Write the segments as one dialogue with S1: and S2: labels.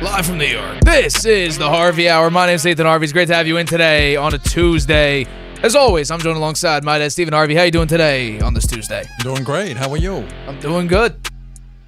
S1: Live from New York, this is the Harvey Hour. My name is Stephen Harvey. It's great to have you in today on a Tuesday. As always, I'm joined alongside my dad, Stephen Harvey. How you doing today on this Tuesday?
S2: Doing great. How are you?
S1: I'm doing good.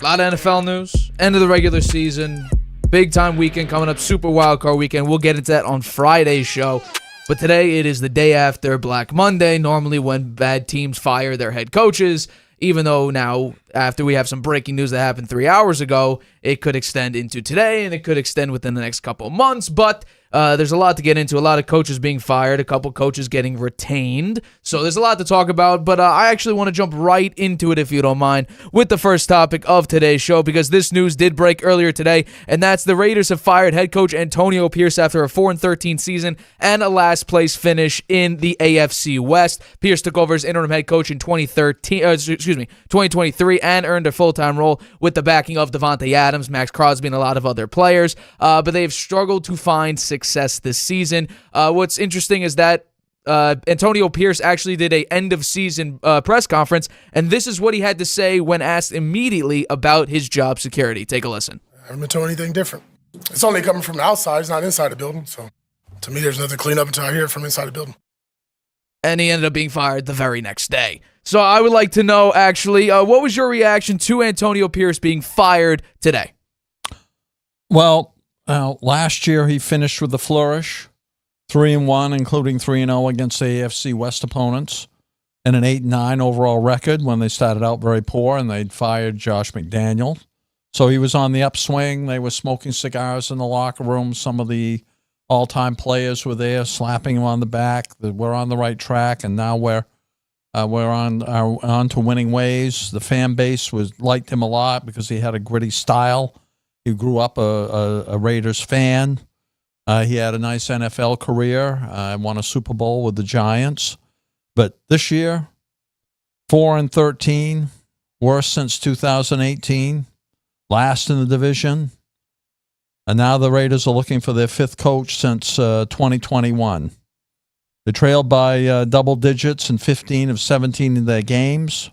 S1: A lot of NFL news. End of the regular season. Big time weekend coming up. Super wildcard weekend. We'll get into that on Friday's show. But today it is the day after Black Monday, normally when bad teams fire their head coaches. Even though now, after we have some breaking news that happened 3 hours ago, it could extend into today and it could extend within the next couple of months. But there's a lot to get into. A lot of coaches being fired, a couple coaches getting retained. So there's a lot to talk about. But I actually want to jump right into it, if you don't mind, with the first topic of today's show, because this news did break earlier today, and that's the Raiders have fired head coach Antonio Pierce after a 4-13 season and a last-place finish in the AFC West. Pierce took over as interim head coach in 2023 and earned a full-time role with the backing of Devontae Adams, Max Crosby, and a lot of other players. But they've struggled to find success this season. What's interesting is that Antonio Pierce actually did a end-of-season press conference, and this is what he had to say when asked immediately about his job security. Take a listen.
S3: I haven't been told anything different. It's only coming from the outside. It's not inside the building. So to me, there's nothing to clean up until I hear it from inside the building.
S1: And he ended up being fired the very next day. So I would like to know, actually, what was your reaction to Antonio Pierce being fired today?
S2: Well, last year he finished with a flourish, 3-1, including 3-0 against the AFC West opponents, and an 8-9 overall record when they started out very poor and they'd fired Josh McDaniel. So he was on the upswing. They were smoking cigars in the locker room. Some of the all-time players were there, slapping him on the back. We're on the right track, and now we're on to winning ways. The fan base liked him a lot because he had a gritty style. He grew up a Raiders fan. He had a nice NFL career. Won a Super Bowl with the Giants. But this year, 4-13, worst since 2018, last in the division. And now the Raiders are looking for their fifth coach since 2021. They trailed by double digits in 15 of 17 in their games.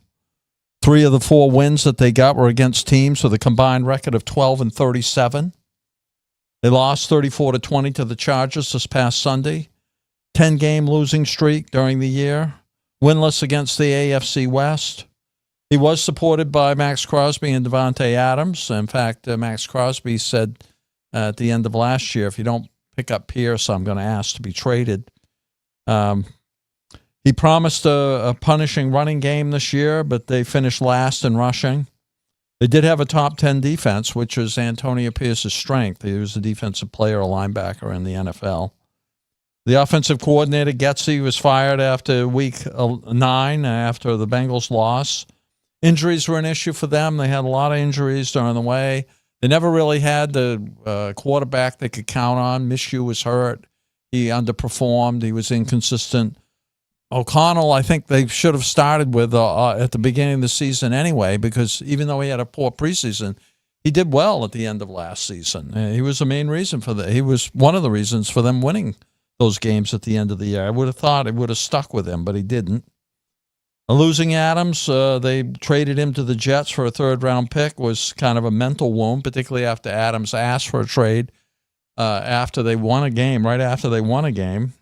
S2: 3 of the 4 wins that they got were against teams with a combined record of 12-37. They lost 34-20 to the Chargers this past Sunday. 10-game losing streak during the year. Winless against the AFC West. He was supported by Max Crosby and Devontae Adams. In fact, Max Crosby said at the end of last year, if you don't pick up Pierce, I'm going to ask to be traded. He promised a punishing running game this year, but they finished last in rushing. They did have a top 10 defense, which is Antonio Pierce's strength. He was a defensive player, a linebacker in the NFL. The offensive coordinator, Getsy, was fired after week 9, after the Bengals loss. Injuries were an issue for them. They had a lot of injuries during the way. They never really had the quarterback they could count on. Minshew was hurt. He underperformed. He was inconsistent. O'Connell, I think they should have started with at the beginning of the season anyway, because even though he had a poor preseason, he did well at the end of last season. He was the main reason for that. He was one of the reasons for them winning those games at the end of the year. I would have thought it would have stuck with him, but he didn't. Losing Adams, they traded him to the Jets for a 3rd-round pick, was kind of a mental wound, particularly after Adams asked for a trade after they won a game, right after they won a game.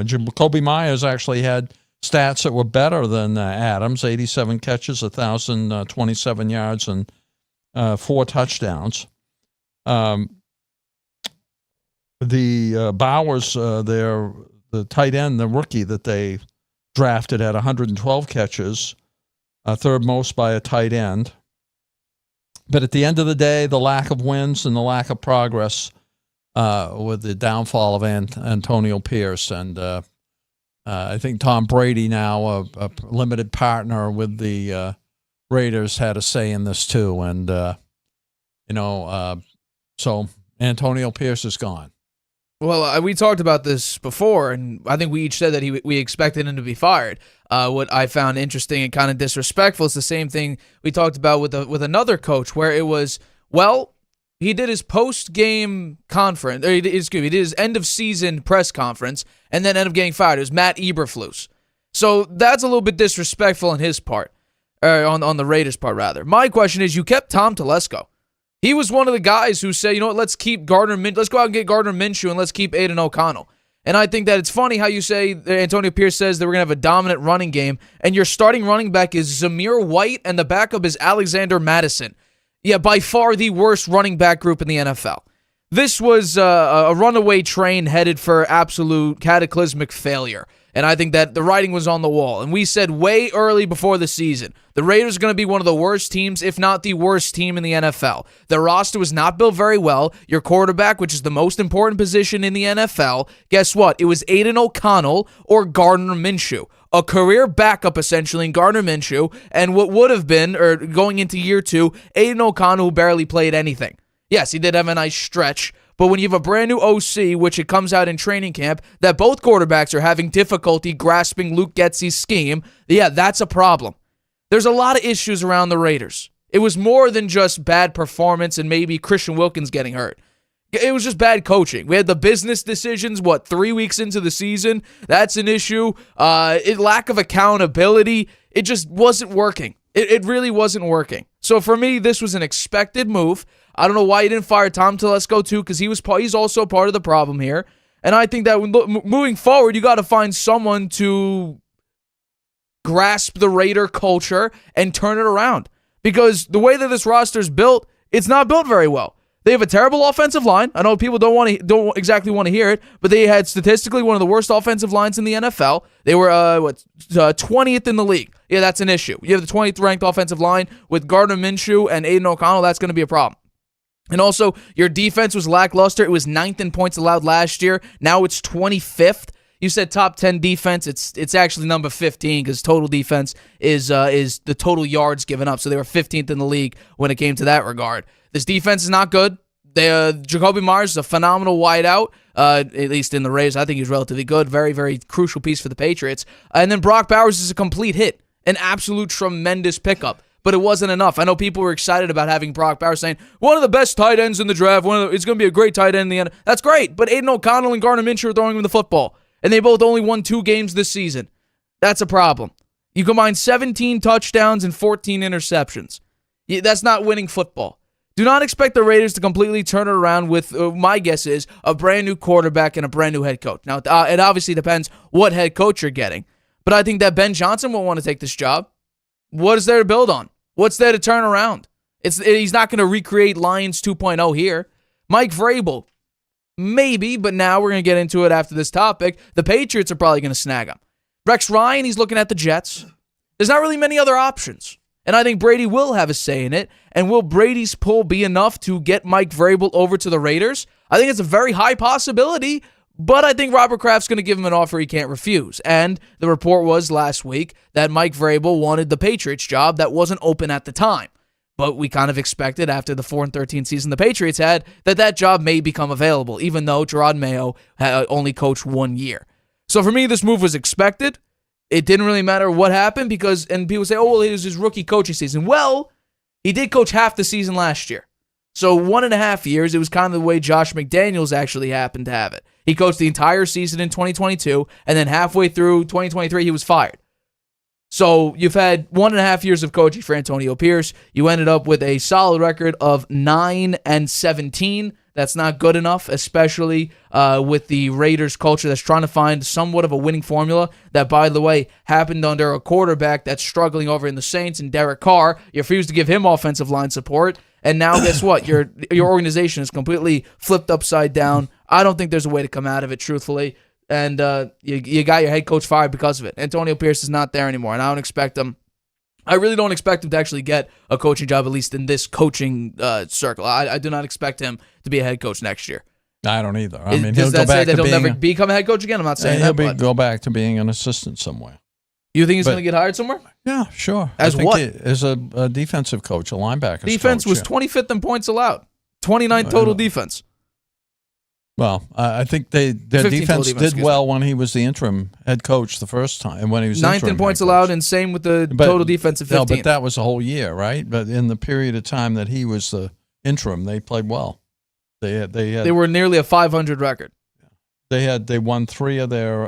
S2: Jacoby Myers actually had stats that were better than Adams, 87 catches, 1,027 yards, and 4 touchdowns. The Bowers, the tight end, the rookie that they drafted, had 112 catches, 3rd most by a tight end. But at the end of the day, the lack of wins and the lack of progress with the downfall of Antonio Pierce. And I think Tom Brady, now a limited partner with the Raiders, had a say in this too. And, so Antonio Pierce is gone.
S1: Well, we talked about this before, and I think we each said that we expected him to be fired. What I found interesting and kind of disrespectful is the same thing we talked about with another coach, where it was, well, he did his post-game conference, or he did his end-of-season press conference, and then ended up getting fired. It was Matt Eberflus. So that's a little bit disrespectful on his part, or on the Raiders' part, rather. My question is, you kept Tom Telesco. He was one of the guys who said, you know what, let's go out and get Gardner Minshew, and let's keep Aiden O'Connell. And I think that it's funny how you say Antonio Pierce says that we're going to have a dominant running game, and your starting running back is Zamir White, and the backup is Alexander Madison. Yeah, by far the worst running back group in the NFL. This was a runaway train headed for absolute cataclysmic failure. And I think that the writing was on the wall. And we said way early before the season, the Raiders are going to be one of the worst teams, if not the worst team in the NFL. Their roster was not built very well. Your quarterback, which is the most important position in the NFL, guess what? It was Aiden O'Connell or Gardner Minshew. A career backup, essentially, in Gardner Minshew, and what would have been, or going into year 2, Aiden O'Connell, who barely played anything. Yes, he did have a nice stretch, but when you have a brand new OC, which it comes out in training camp, that both quarterbacks are having difficulty grasping Luke Getsy's scheme, yeah, that's a problem. There's a lot of issues around the Raiders. It was more than just bad performance and maybe Christian Wilkins getting hurt. It was just bad coaching. We had the business decisions, 3 weeks into the season? That's an issue. Lack of accountability. It just wasn't working. It really wasn't working. So for me, this was an expected move. I don't know why you didn't fire Tom Telesco too, because he's also part of the problem here. And I think that moving forward, you got to find someone to grasp the Raider culture and turn it around. Because the way that this roster is built, it's not built very well. They have a terrible offensive line. I know people don't exactly want to hear it, but they had statistically one of the worst offensive lines in the NFL. They were 20th in the league. Yeah, that's an issue. You have the 20th ranked offensive line with Gardner Minshew and Aiden O'Connell. That's going to be a problem. And also, your defense was lackluster. It was 9th in points allowed last year. Now it's 25th. You said top 10 defense. It's actually number 15 because total defense is the total yards given up. So they were 15th in the league when it came to that regard. This defense is not good. Jacoby Myers is a phenomenal wideout, at least in the Rays. I think he's relatively good. Very, very crucial piece for the Patriots. And then Brock Bowers is a complete hit. An absolute tremendous pickup. But it wasn't enough. I know people were excited about having Brock Bowers saying, one of the best tight ends in the draft. It's going to be a great tight end in the end. That's great. But Aiden O'Connell and Gardner Minshew are throwing him the football. And they both only won 2 games this season. That's a problem. You combine 17 touchdowns and 14 interceptions. That's not winning football. Do not expect the Raiders to completely turn it around with, my guess is, a brand new quarterback and a brand new head coach. Now, it obviously depends what head coach you're getting, but I think that Ben Johnson won't want to take this job. What is there to build on? What's there to turn around? He's not going to recreate Lions 2.0 here. Mike Vrabel, maybe, but now we're going to get into it after this topic. The Patriots are probably going to snag him. Rex Ryan, he's looking at the Jets. There's not really many other options. And I think Brady will have a say in it. And will Brady's pull be enough to get Mike Vrabel over to the Raiders? I think it's a very high possibility, but I think Robert Kraft's going to give him an offer he can't refuse. And the report was last week that Mike Vrabel wanted the Patriots job that wasn't open at the time. But we kind of expected after the 4-13 season the Patriots had that job may become available, even though Jerod Mayo had only coached 1 year. So for me, this move was expected. It didn't really matter what happened and people say, oh, well, it was his rookie coaching season. Well, he did coach half the season last year. So 1.5 years, it was kind of the way Josh McDaniels actually happened to have it. He coached the entire season in 2022, and then halfway through 2023, he was fired. So you've had 1.5 years of coaching for Antonio Pierce. You ended up with a solid record of 9-17. That's not good enough, especially with the Raiders culture that's trying to find somewhat of a winning formula that, by the way, happened under a quarterback that's struggling over in the Saints and Derek Carr. You refused to give him offensive line support, and now guess what? Your organization is completely flipped upside down. I don't think there's a way to come out of it, truthfully, and you got your head coach fired because of it. Antonio Pierce is not there anymore, and I don't expect him. I really don't expect him to actually get a coaching job, at least in this coaching circle. I do not expect him to be a head coach next year.
S2: I don't either. I mean,
S1: does that say that he'll never become a head coach again? I'm not saying that.
S2: He'll go back to being an assistant somewhere.
S1: You think he's going to get hired somewhere?
S2: Yeah, sure.
S1: As what?
S2: As a defensive coach, a linebacker.
S1: Defense was 25th in points allowed, 29th total defense.
S2: Well, I think their defense did well when he was the interim head coach the first time, and when he was
S1: 9th in points allowed, and same with the total defense of 15.
S2: No, but that was a whole year, right? But in the period of time that he was the interim, they played well. They
S1: were nearly a 500 record.
S2: They won three of their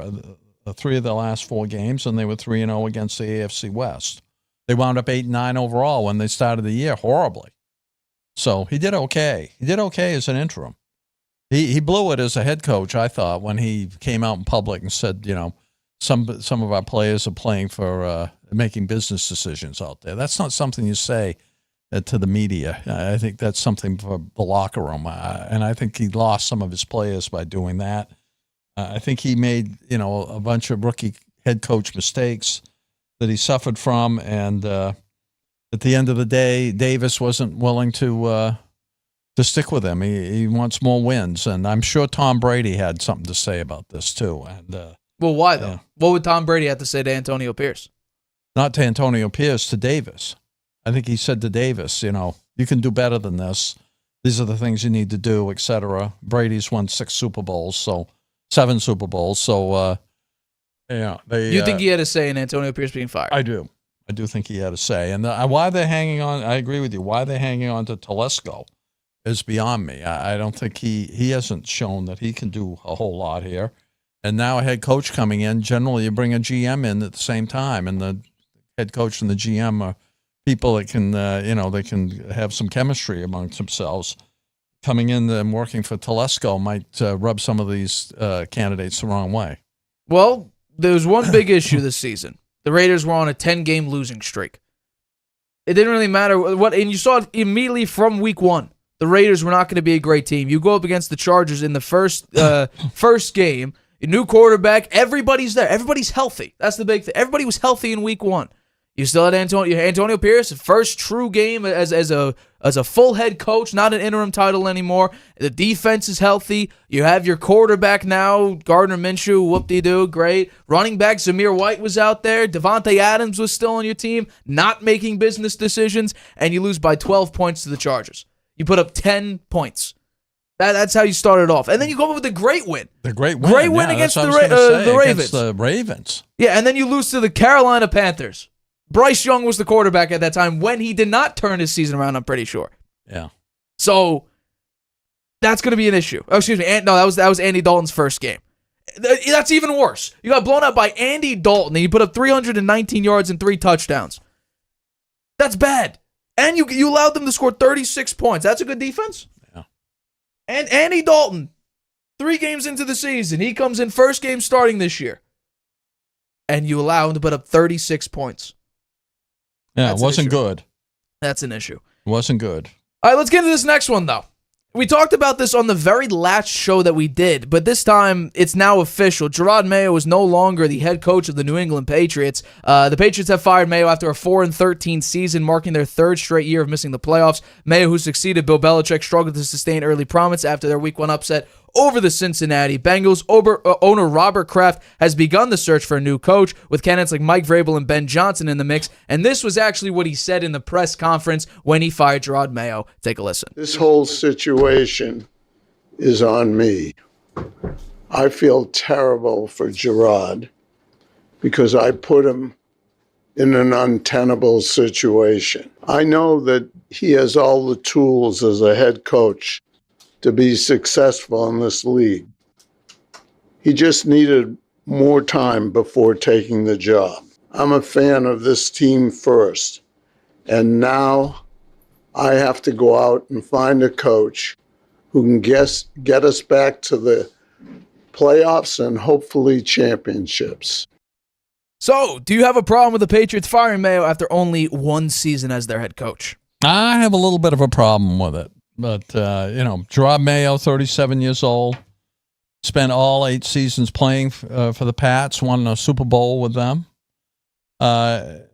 S2: last 4 games, and they were 3-0 against the AFC West. They wound up 8-9 overall when they started the year horribly. So he did okay. He did okay as an interim. He blew it as a head coach, I thought, when he came out in public and said, some of our players are playing for making business decisions out there. That's not something you say to the media. I think that's something for the locker room, and I think he lost some of his players by doing that. I think he made a bunch of rookie head coach mistakes that he suffered from, and at the end of the day, Davis wasn't willing to stick with him. He wants more wins, and I'm sure Tom Brady had something to say about this too. And
S1: well, why though? What would Tom Brady have to say to Antonio Pierce?
S2: Not to Antonio Pierce, to Davis. I think he said to Davis, you can do better than this. These are the things you need to do, etc. Brady's won 7 Super Bowls. So,
S1: you think he had a say in Antonio Pierce being fired?
S2: I do think he had a say. And why they're hanging on, I agree with you, why they're hanging on to Telesco is beyond me. I don't think he hasn't shown that he can do a whole lot here. And now a head coach coming in, generally you bring a GM in at the same time, and the head coach and the GM are people that can, they can have some chemistry amongst themselves. Coming in and working for Telesco might rub some of these candidates the wrong way.
S1: Well, there's one big issue this season. The Raiders were on a 10-game losing streak. It didn't really matter what, and you saw it immediately from week 1. The Raiders were not going to be a great team. You go up against the Chargers in the first game, a new quarterback, everybody's there. Everybody's healthy. That's the big thing. Everybody was healthy in week 1. You still had Antonio Pierce, first true game as a full head coach, not an interim title anymore. The defense is healthy. You have your quarterback now, Gardner Minshew, whoop-de-doo, great. Running back Zamir White was out there. Devontae Adams was still on your team, not making business decisions, and you lose by 12 points to the Chargers. You put up 10 points. That's how you started off. And then you go up with a great win.
S2: Great win
S1: against the Ravens.
S2: Against the Ravens.
S1: Yeah, and then you lose to the Carolina Panthers. Bryce Young was the quarterback at that time when he did not turn his season around, I'm pretty sure.
S2: Yeah.
S1: So that's going to be an issue. Oh, excuse me. No, that was Andy Dalton's first game. That's even worse. You got blown out by Andy Dalton, and you put up 319 yards and 3 touchdowns. That's bad. And you allowed them to score 36 points. That's a good defense?
S2: Yeah.
S1: And Andy Dalton, 3 games into the season, he comes in first game starting this year. And you allow him to put up 36 points.
S2: Yeah, it wasn't good.
S1: That's an issue.
S2: It wasn't good.
S1: All right, let's get into this next one, though. We talked about this on the very last show that we did, but this time it's now official. Jerod Mayo is no longer the head coach of the New England Patriots. The Patriots have fired Mayo after a 4-13 season, marking their 3rd straight year of missing the playoffs. Mayo, who succeeded Bill Belichick, struggled to sustain early promise after their Week 1 upset over the Cincinnati Bengals. Owner Robert Kraft has begun the search for a new coach, with candidates like Mike Vrabel and Ben Johnson in the mix, and this was actually what he said in the press conference when he fired Jerod Mayo. Take a listen.
S4: This whole situation is on me. I feel terrible for Jerod because I put him in an untenable situation. I know that he has all the tools as a head coach to be successful in this league. He just needed more time before taking the job. I'm a fan of this team first, and now I have to go out and find a coach who can get us back to the playoffs and hopefully championships.
S1: So, do you have a problem with the Patriots firing Mayo after only 1 season as their head coach?
S2: I have a little bit of a problem with it. But, Jerod Mayo, 37 years old, spent all 8 seasons playing for the Pats, won a Super Bowl with them.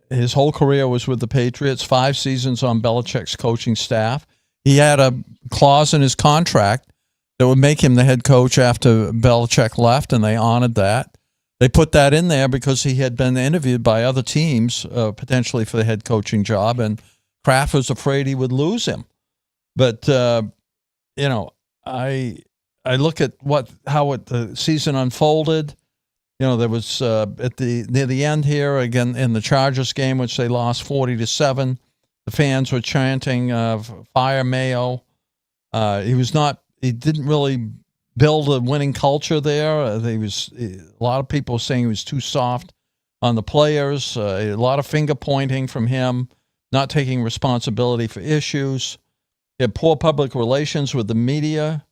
S2: His whole career was with the Patriots, 5 seasons on Belichick's coaching staff. He had a clause in his contract that would make him the head coach after Belichick left, and they honored that. They put that in there because he had been interviewed by other teams, potentially for the head coaching job, and Kraft was afraid he would lose him. But I look at how the season unfolded. There was near the end here again in the Chargers game, which they lost 40-7. The fans were chanting "Fire Mayo." He didn't really build a winning culture there. A lot of people saying he was too soft on the players. A lot of finger pointing from him, not taking responsibility for issues. He had poor public relations with the media.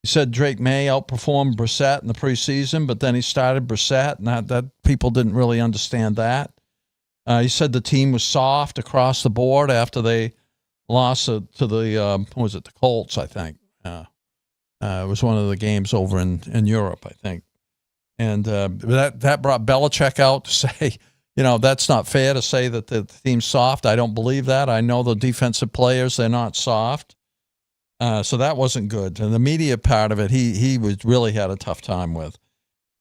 S2: He said Drake May outperformed Brissett in the preseason, but then he started Brissett, and that people didn't really understand that. He said the team was soft across the board after they lost to the Colts, I think. It was one of the games over in Europe, I think. And that brought Belichick out to say, that's not fair to say that the team's soft. I don't believe that. I know the defensive players, they're not soft. So that wasn't good. And the media part of it, he really had a tough time with.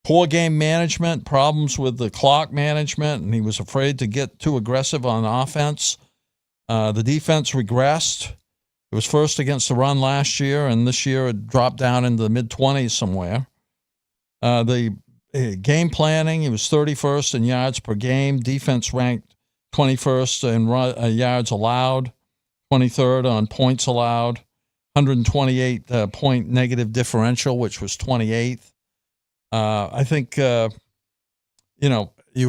S2: Poor game management, problems with the clock management, and he was afraid to get too aggressive on offense. The defense regressed. It was first against the run last year, and this year it dropped down into the mid-20s somewhere. The game planning, he was 31st in yards per game. Defense ranked 21st in yards allowed, 23rd on points allowed, 128 point negative differential, which was 28th. I think, you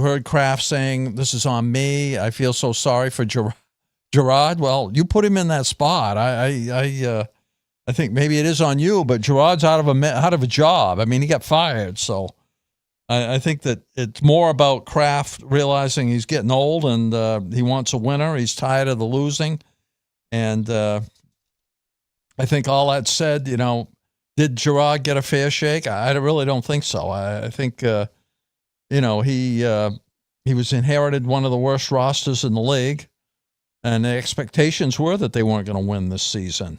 S2: heard Kraft saying, "This is on me. I feel so sorry for Jerod." Well, you put him in that spot. I think maybe it is on you, but Gerod's out of a job. I mean, he got fired, so I think that it's more about Kraft realizing he's getting old and he wants a winner. He's tired of the losing, and I think all that said, did Jerod get a fair shake? I really don't think so. I think he was inherited one of the worst rosters in the league, and the expectations were that they weren't going to win this season.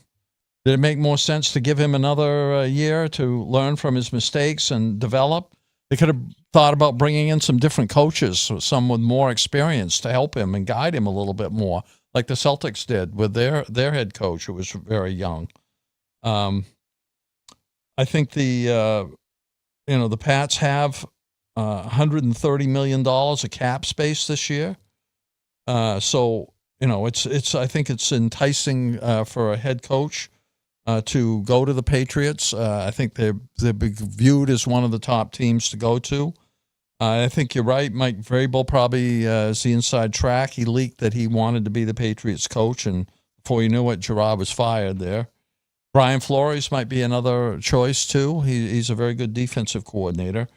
S2: Did it make more sense to give him another year to learn from his mistakes and develop? They could have thought about bringing in some different coaches, some with more experience to help him and guide him a little bit more, like the Celtics did with their head coach, who was very young. I think the Pats have $130 million of cap space this year. So I think it's enticing for a head coach to go to the Patriots. I think they're viewed as one of the top teams to go to. I think you're right. Mike Vrabel probably is the inside track. He leaked that he wanted to be the Patriots coach, and before you knew it, Jerod was fired there. Brian Flores might be another choice, too. He's a very good defensive coordinator.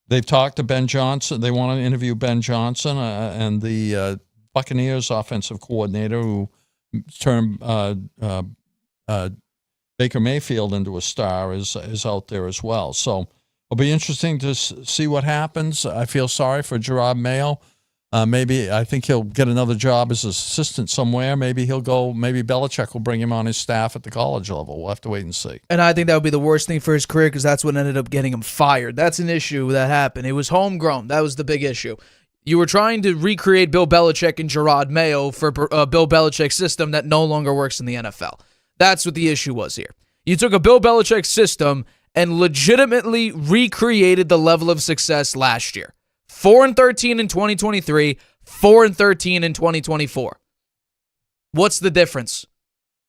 S2: They've talked to Ben Johnson. They want to interview Ben Johnson and the Buccaneers offensive coordinator who turned Baker Mayfield into a star is out there as well. So it'll be interesting to see what happens. I feel sorry for Jerod Mayo. Maybe I think he'll get another job as an assistant somewhere. Maybe he'll go. Maybe Belichick will bring him on his staff at the college level. We'll have to wait and see.
S1: And I think that would be the worst thing for his career because that's what ended up getting him fired. That's an issue that happened. It was homegrown. That was the big issue. You were trying to recreate Bill Belichick and Jerod Mayo for Bill Belichick's system that no longer works in the NFL. That's what the issue was here. You took a Bill Belichick system and legitimately recreated the level of success last year. 4-13 in 2023, 4-13 in 2024. What's the difference?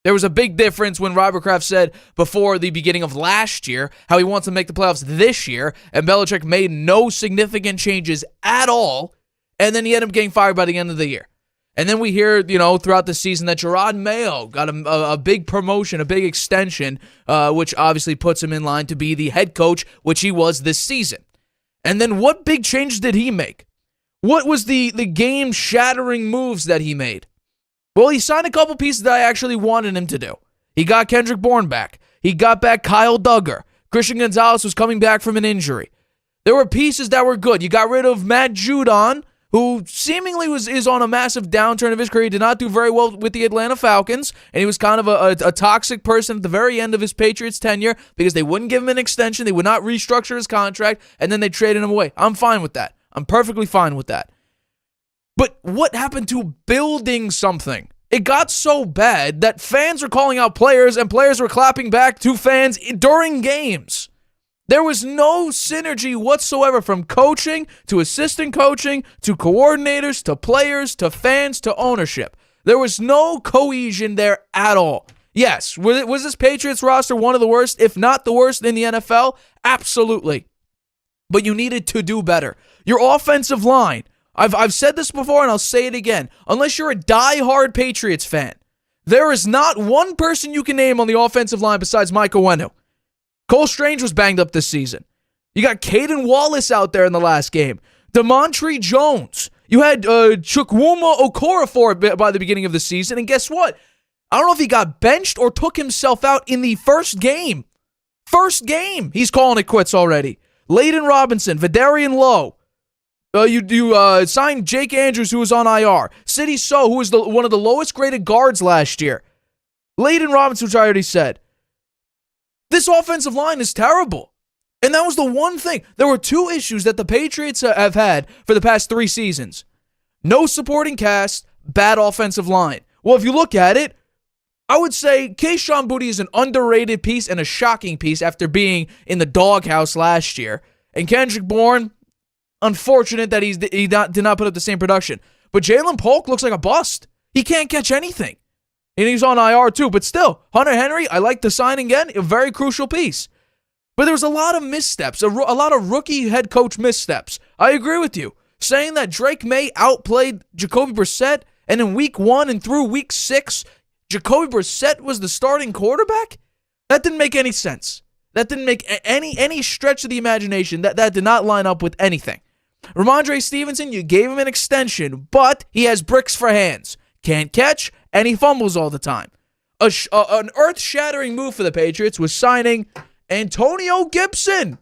S1: There was a big difference when Robert Kraft said before the beginning of last year how he wants to make the playoffs this year, and Belichick made no significant changes at all, and then he ended up getting fired by the end of the year. And then we hear, throughout the season that Jerod Mayo got a big promotion, a big extension, which obviously puts him in line to be the head coach, which he was this season. And then what big changes did he make? What was the game-shattering moves that he made? Well, he signed a couple pieces that I actually wanted him to do. He got Kendrick Bourne back. He got back Kyle Duggar. Christian Gonzalez was coming back from an injury. There were pieces that were good. You got rid of Matt Judon, who seemingly is on a massive downturn of his career. He did not do very well with the Atlanta Falcons, and he was kind of a toxic person at the very end of his Patriots tenure because they wouldn't give him an extension, they would not restructure his contract, and then they traded him away. I'm fine with that. I'm perfectly fine with that. But what happened to building something? It got so bad that fans were calling out players, and players were clapping back to fans during games. There was no synergy whatsoever from coaching to assistant coaching to coordinators to players to fans to ownership. There was no cohesion there at all. Yes, was this Patriots roster one of the worst, if not the worst in the NFL? Absolutely. But you needed to do better. Your offensive line, I've said this before and I'll say it again. Unless you're a diehard Patriots fan, there is not one person you can name on the offensive line besides Mike Owenu. Cole Strange was banged up this season. You got Caden Wallace out there in the last game. DeMontre Jones. You had Chukwuma Okorafor by the beginning of the season, and guess what? I don't know if he got benched or took himself out in the first game. First game, he's calling it quits already. Layden Robinson, Vidarian Lowe. You signed Jake Andrews, who was on IR. Sidney So, who was one of the lowest graded guards last year. Layden Robinson, which I already said. This offensive line is terrible. And that was the one thing. There were two issues that the Patriots have had for the past 3 seasons. No supporting cast, bad offensive line. Well, if you look at it, I would say Kayshon Boutte is an underrated piece and a shocking piece after being in the doghouse last year. And Kendrick Bourne, unfortunate that he did not put up the same production. But Jalen Polk looks like a bust. He can't catch anything. And he's on IR too, but still, Hunter Henry, I like the sign again, a very crucial piece. But there was a lot of missteps, a lot of rookie head coach missteps. I agree with you. Saying that Drake May outplayed Jacoby Brissett, and in week 1 and through week 6, Jacoby Brissett was the starting quarterback? That didn't make any sense. That didn't make any stretch of the imagination. That did not line up with anything. Ramondre Stevenson, you gave him an extension, but he has bricks for hands. Can't catch, and he fumbles all the time. An earth-shattering move for the Patriots was signing Antonio Gibson,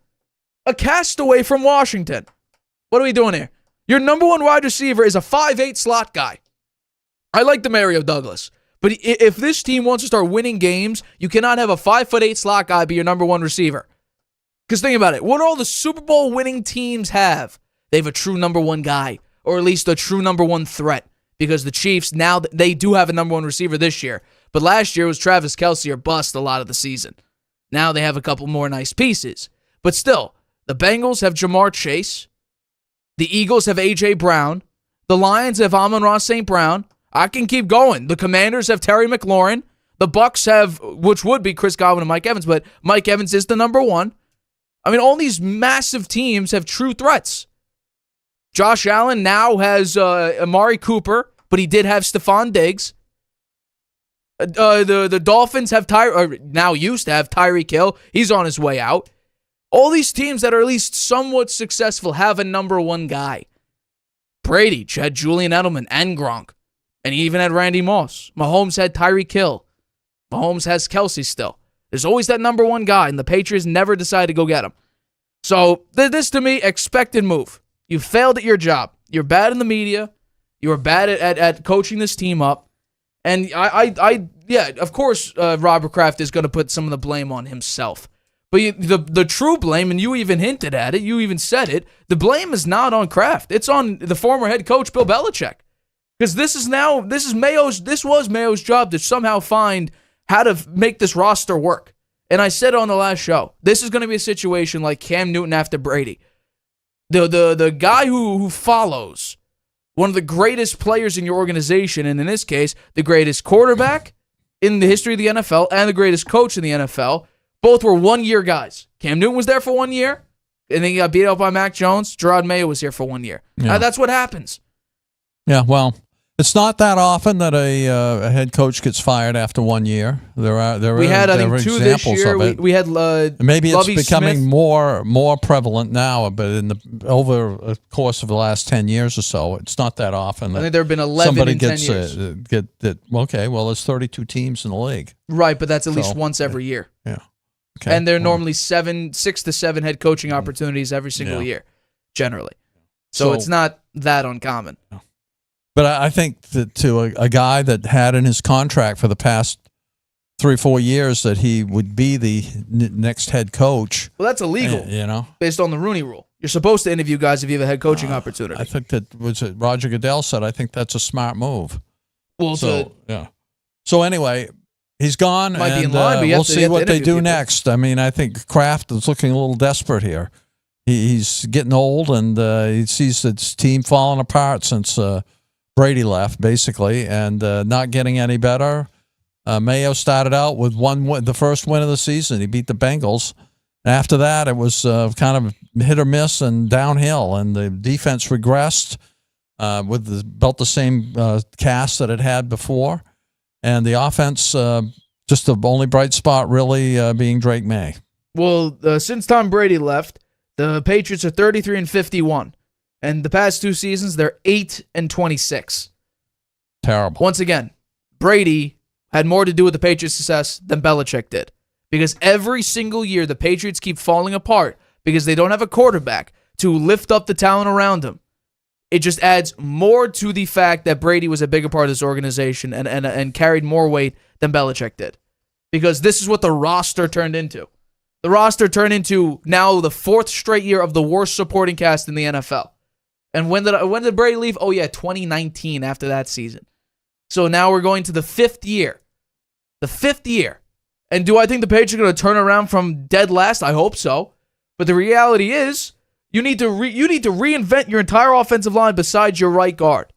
S1: a castaway from Washington. What are we doing here? Your number one wide receiver is a 5'8" slot guy. I like Demario Douglas, but if this team wants to start winning games, you cannot have a 5'8" slot guy be your number one receiver. Because think about it. What do all the Super Bowl winning teams have? They have a true number one guy, or at least a true number one threat. Because the Chiefs, now they do have a number one receiver this year. But last year was Travis Kelce or bust a lot of the season. Now they have a couple more nice pieces. But still, the Bengals have Jamar Chase. The Eagles have A.J. Brown. The Lions have Amon-Ra St. Brown. I can keep going. The Commanders have Terry McLaurin. The Bucks have, which would be Chris Godwin and Mike Evans, but Mike Evans is the number one. I mean, all these massive teams have true threats. Josh Allen now has Amari Cooper, but he did have Stephon Diggs. The Dolphins have now used to have Tyreek Hill. He's on his way out. All these teams that are at least somewhat successful have a number one guy. Brady had Julian Edelman and Gronk, and he even had Randy Moss. Mahomes had Tyreek Hill. Mahomes has Kelsey still. There's always that number one guy, and the Patriots never decide to go get him. So this, to me, expected move. You failed at your job. You're bad in the media. You were bad at coaching this team up. And yeah, of course, Robert Kraft is going to put some of the blame on himself. But the true blame, and you even hinted at it, you even said it, the blame is not on Kraft. It's on the former head coach, Bill Belichick. Because this was Mayo's job to somehow find how to make this roster work. And I said on the last show, this is going to be a situation like Cam Newton after Brady. The guy who follows one of the greatest players in your organization, and in this case, the greatest quarterback in the history of the NFL and the greatest coach in the NFL, both were one-year guys. Cam Newton was there for 1 year, and then he got beat up by Mac Jones. Jerod Mayo was here for 1 year.
S2: Yeah.
S1: That's what happens.
S2: Yeah, well, it's not that often that a head coach gets fired after 1 year.
S1: We had, I think, two this year. We had
S2: maybe
S1: Lovie
S2: it's becoming
S1: Smith.
S2: more prevalent now, but over the course of the last 10 years or so, it's not that often.
S1: I think there have been 11
S2: somebody
S1: in 10
S2: gets
S1: years.
S2: Okay, well, there's 32 teams in the league.
S1: Right, but that's at least once every year.
S2: Yeah. Okay.
S1: And there are normally 6 to 7 head coaching opportunities every single year, generally. So it's not that uncommon.
S2: No. But I think that to a guy that had in his contract for the past 3-4 years that he would be the next head coach.
S1: Well, that's illegal, based on the Rooney Rule. You're supposed to interview guys if you have a head coaching opportunity.
S2: I think that was it. Roger Goodell said, I think that's a smart move.
S1: Well,
S2: So anyway, he's gone,
S1: might
S2: and
S1: be in line, but
S2: we'll see what they do
S1: people.
S2: next. I mean, I think Kraft is looking a little desperate here. He's getting old, and he sees his team falling apart since Brady left, basically, and not getting any better. Mayo started out with the first win of the season. He beat the Bengals. After that, it was kind of hit or miss and downhill, and the defense regressed with about the same cast that it had before. And the offense, just the only bright spot really being Drake May.
S1: Well, since Tom Brady left, the Patriots are 33-51. And the past 2 seasons, they're 8-26.
S2: Terrible.
S1: Once again, Brady had more to do with the Patriots' success than Belichick did. Because every single year, the Patriots keep falling apart because they don't have a quarterback to lift up the talent around him. It just adds more to the fact that Brady was a bigger part of this organization and carried more weight than Belichick did. Because this is what the roster turned into. The roster turned into now the 4th straight year of the worst supporting cast in the NFL. And when did Brady leave? Oh, yeah, 2019 after that season. So now we're going to the 5th year. The 5th year. And do I think the Patriots are going to turn around from dead last? I hope so. But the reality is, you need to reinvent your entire offensive line besides your right guard.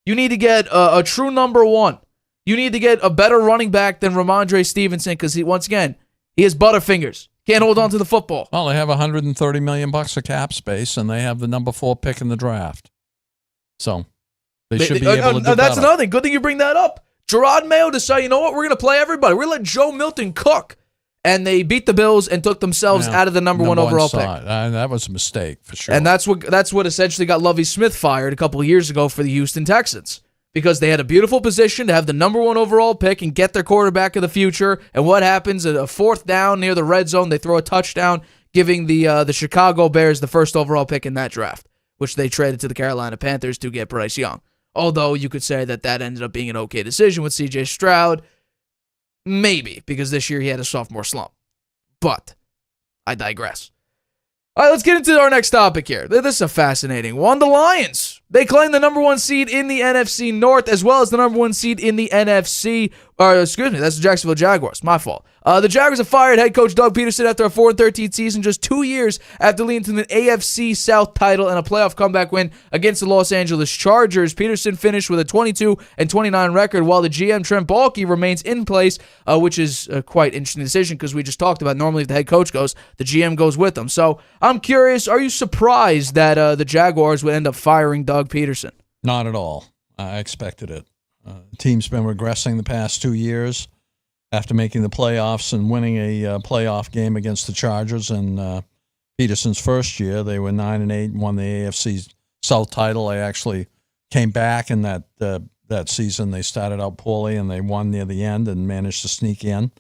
S1: You need to get a true number one. You need to get a better running back than Ramondre Stevenson because he has butterfingers. Can't hold on to the football.
S2: Well, they have $130 million of cap space, and they have the number 4 pick in the draft. So they should be able to do
S1: That's
S2: better.
S1: another thing. Good thing you bring that up. Jerod Mayo decided, you know what, we're going to play everybody. We're going to let Joe Milton cook. And they beat the Bills and took themselves out of the number one overall pick.
S2: That was a mistake, for sure.
S1: And that's what essentially got Lovie Smith fired a couple of years ago for the Houston Texans. Because they had a beautiful position to have the number 1 overall pick and get their quarterback of the future. And what happens? A 4th down near the red zone, they throw a touchdown, giving the Chicago Bears the 1st overall pick in that draft, which they traded to the Carolina Panthers to get Bryce Young. Although you could say that ended up being an okay decision with C.J. Stroud. Maybe, because this year he had a sophomore slump. But I digress. All right, let's get into our next topic here. This is a fascinating one. The Lions They claim the number 1 seed in the NFC North as well as the number 1 seed in the NFC. That's the Jacksonville Jaguars. My fault. The Jaguars have fired head coach Doug Pederson after a 4-13 season, just 2 years after leading to the AFC South title and a playoff comeback win against the Los Angeles Chargers. Pederson finished with a 22-29 record, while the GM Trent Baalke remains in place, which is a quite interesting decision because we just talked about normally if the head coach goes, the GM goes with them. So I'm curious, are you surprised that the Jaguars would end up firing Doug Pederson?
S2: Not at all. I expected it. The team's been regressing the past 2 years after making the playoffs and winning a playoff game against the Chargers in Peterson's first year. They were 9-8, won the AFC South title. They actually came back in that season. They started out poorly and they won near the end and managed to sneak in.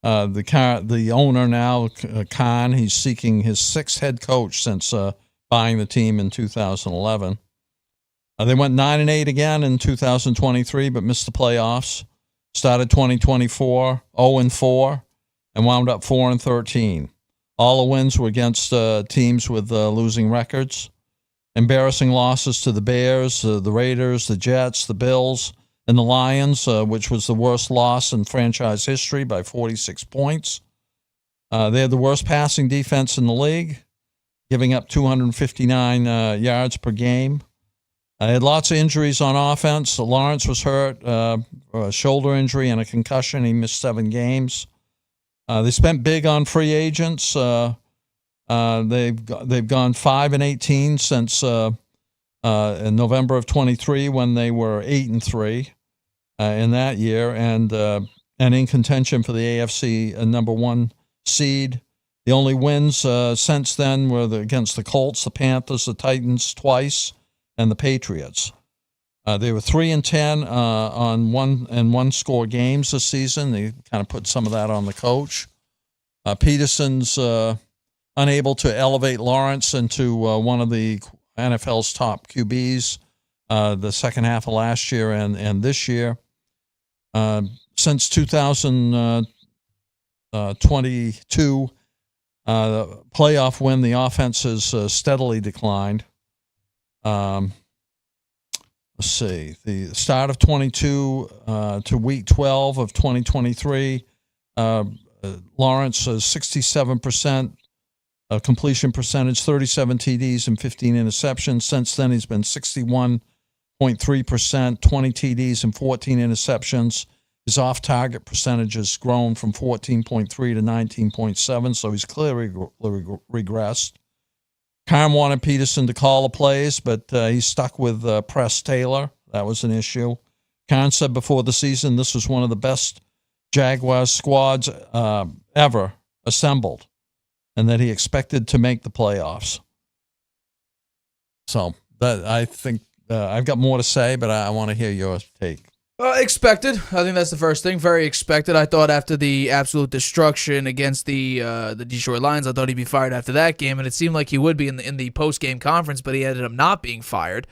S2: The owner now, Khan, he's seeking his 6th head coach since buying the team in 2011. They went 9-8 again in 2023, but missed the playoffs. Started 2024 0-4, and wound up 4-13. All the wins were against teams with losing records. Embarrassing losses to the Bears, the Raiders, the Jets, the Bills, and the Lions, which was the worst loss in franchise history by 46 points. They had the worst passing defense in the league, giving up 259 yards per game. I had lots of injuries on offense. Lawrence was hurt, a shoulder injury and a concussion. He missed 7 games. They spent big on free agents. They've gone 5-18 since in November of 23 when they were 8-3 in that year, and in contention for the AFC number 1 seed. The only wins since then were against the Colts, the Panthers, the Titans twice, and the Patriots. They were 3-10 on one-score games this season. They kind of put some of that on the coach. Peterson's unable to elevate Lawrence into one of the NFL's top QBs the second half of last year and this year. Since 2022, the playoff win, the offense has steadily declined. Let's see, the start of 22 to week 12 of 2023, Lawrence 67% completion percentage, 37 TDs and 15 interceptions. Since then, he's been 61.3%, 20 TDs and 14 interceptions. His off-target percentage has grown from 14.3 to 19.7, so he's clearly regressed. Khan wanted Pederson to call the plays, but he's stuck with Press Taylor. That was an issue. Khan said before the season this was one of the best Jaguars squads ever assembled, and that he expected to make the playoffs. So I think I've got more to say, but I want to hear your take.
S1: Expected. I think that's the first thing. Very expected. I thought after the absolute destruction against the Detroit Lions, I thought he'd be fired after that game, and it seemed like he would be in the post-game conference, but he ended up not being fired.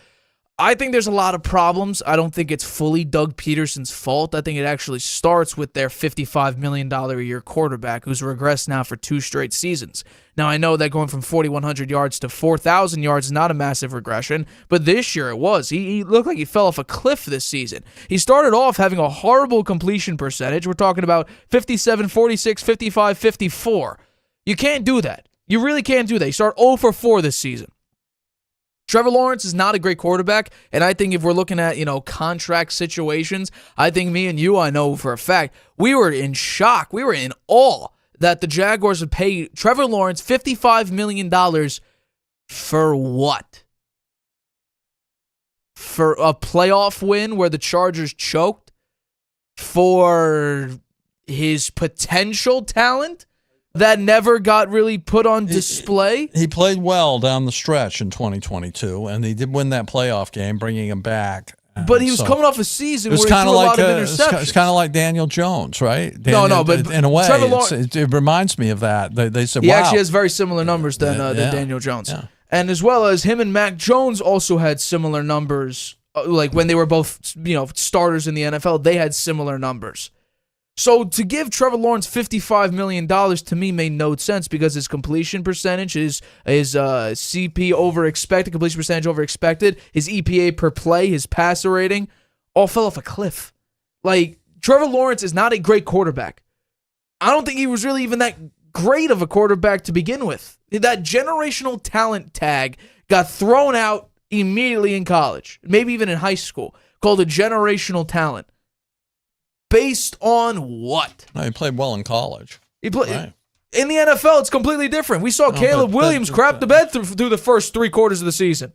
S1: I think there's a lot of problems. I don't think it's fully Doug Pederson's fault. I think it actually starts with their $55 million a year quarterback who's regressed now for 2 straight seasons. Now, I know that going from 4,100 yards to 4,000 yards is not a massive regression, but this year it was. He looked like he fell off a cliff this season. He started off having a horrible completion percentage. We're talking about 57, 46, 55, 54. You can't do that. You really can't do that. You start 0 for 4 this season. Trevor Lawrence is not a great quarterback, and I think if we're looking at, contract situations, I think me and you, I know for a fact, we were in shock. We were in awe that the Jaguars would pay Trevor Lawrence $55 million for what? For a playoff win where the Chargers choked? For his potential talent that never got really put on display?
S2: He played well down the stretch in 2022, and he did win that playoff game, bringing him back.
S1: But he was coming off a season where he threw a lot of interceptions.
S2: It's kind of like Daniel Jones, right?
S1: But
S2: in a way,
S1: Trevor
S2: it reminds me of that. They said,
S1: he
S2: wow.
S1: actually has very similar numbers than Daniel Jones. Yeah. And as well as him and Mac Jones also had similar numbers. Like when they were both starters in the NFL, they had similar numbers. So to give Trevor Lawrence $55 million to me made no sense because his completion percentage, his CP over expected, completion percentage over expected, his EPA per play, his passer rating, all fell off a cliff. Like, Trevor Lawrence is not a great quarterback. I don't think he was really even that great of a quarterback to begin with. That generational talent tag got thrown out immediately in college, maybe even in high school, called a generational talent. Based on what?
S2: No, he played well in college.
S1: He played in the NFL. It's completely different. We saw Caleb Williams crap the bed through the first 3 quarters of the season.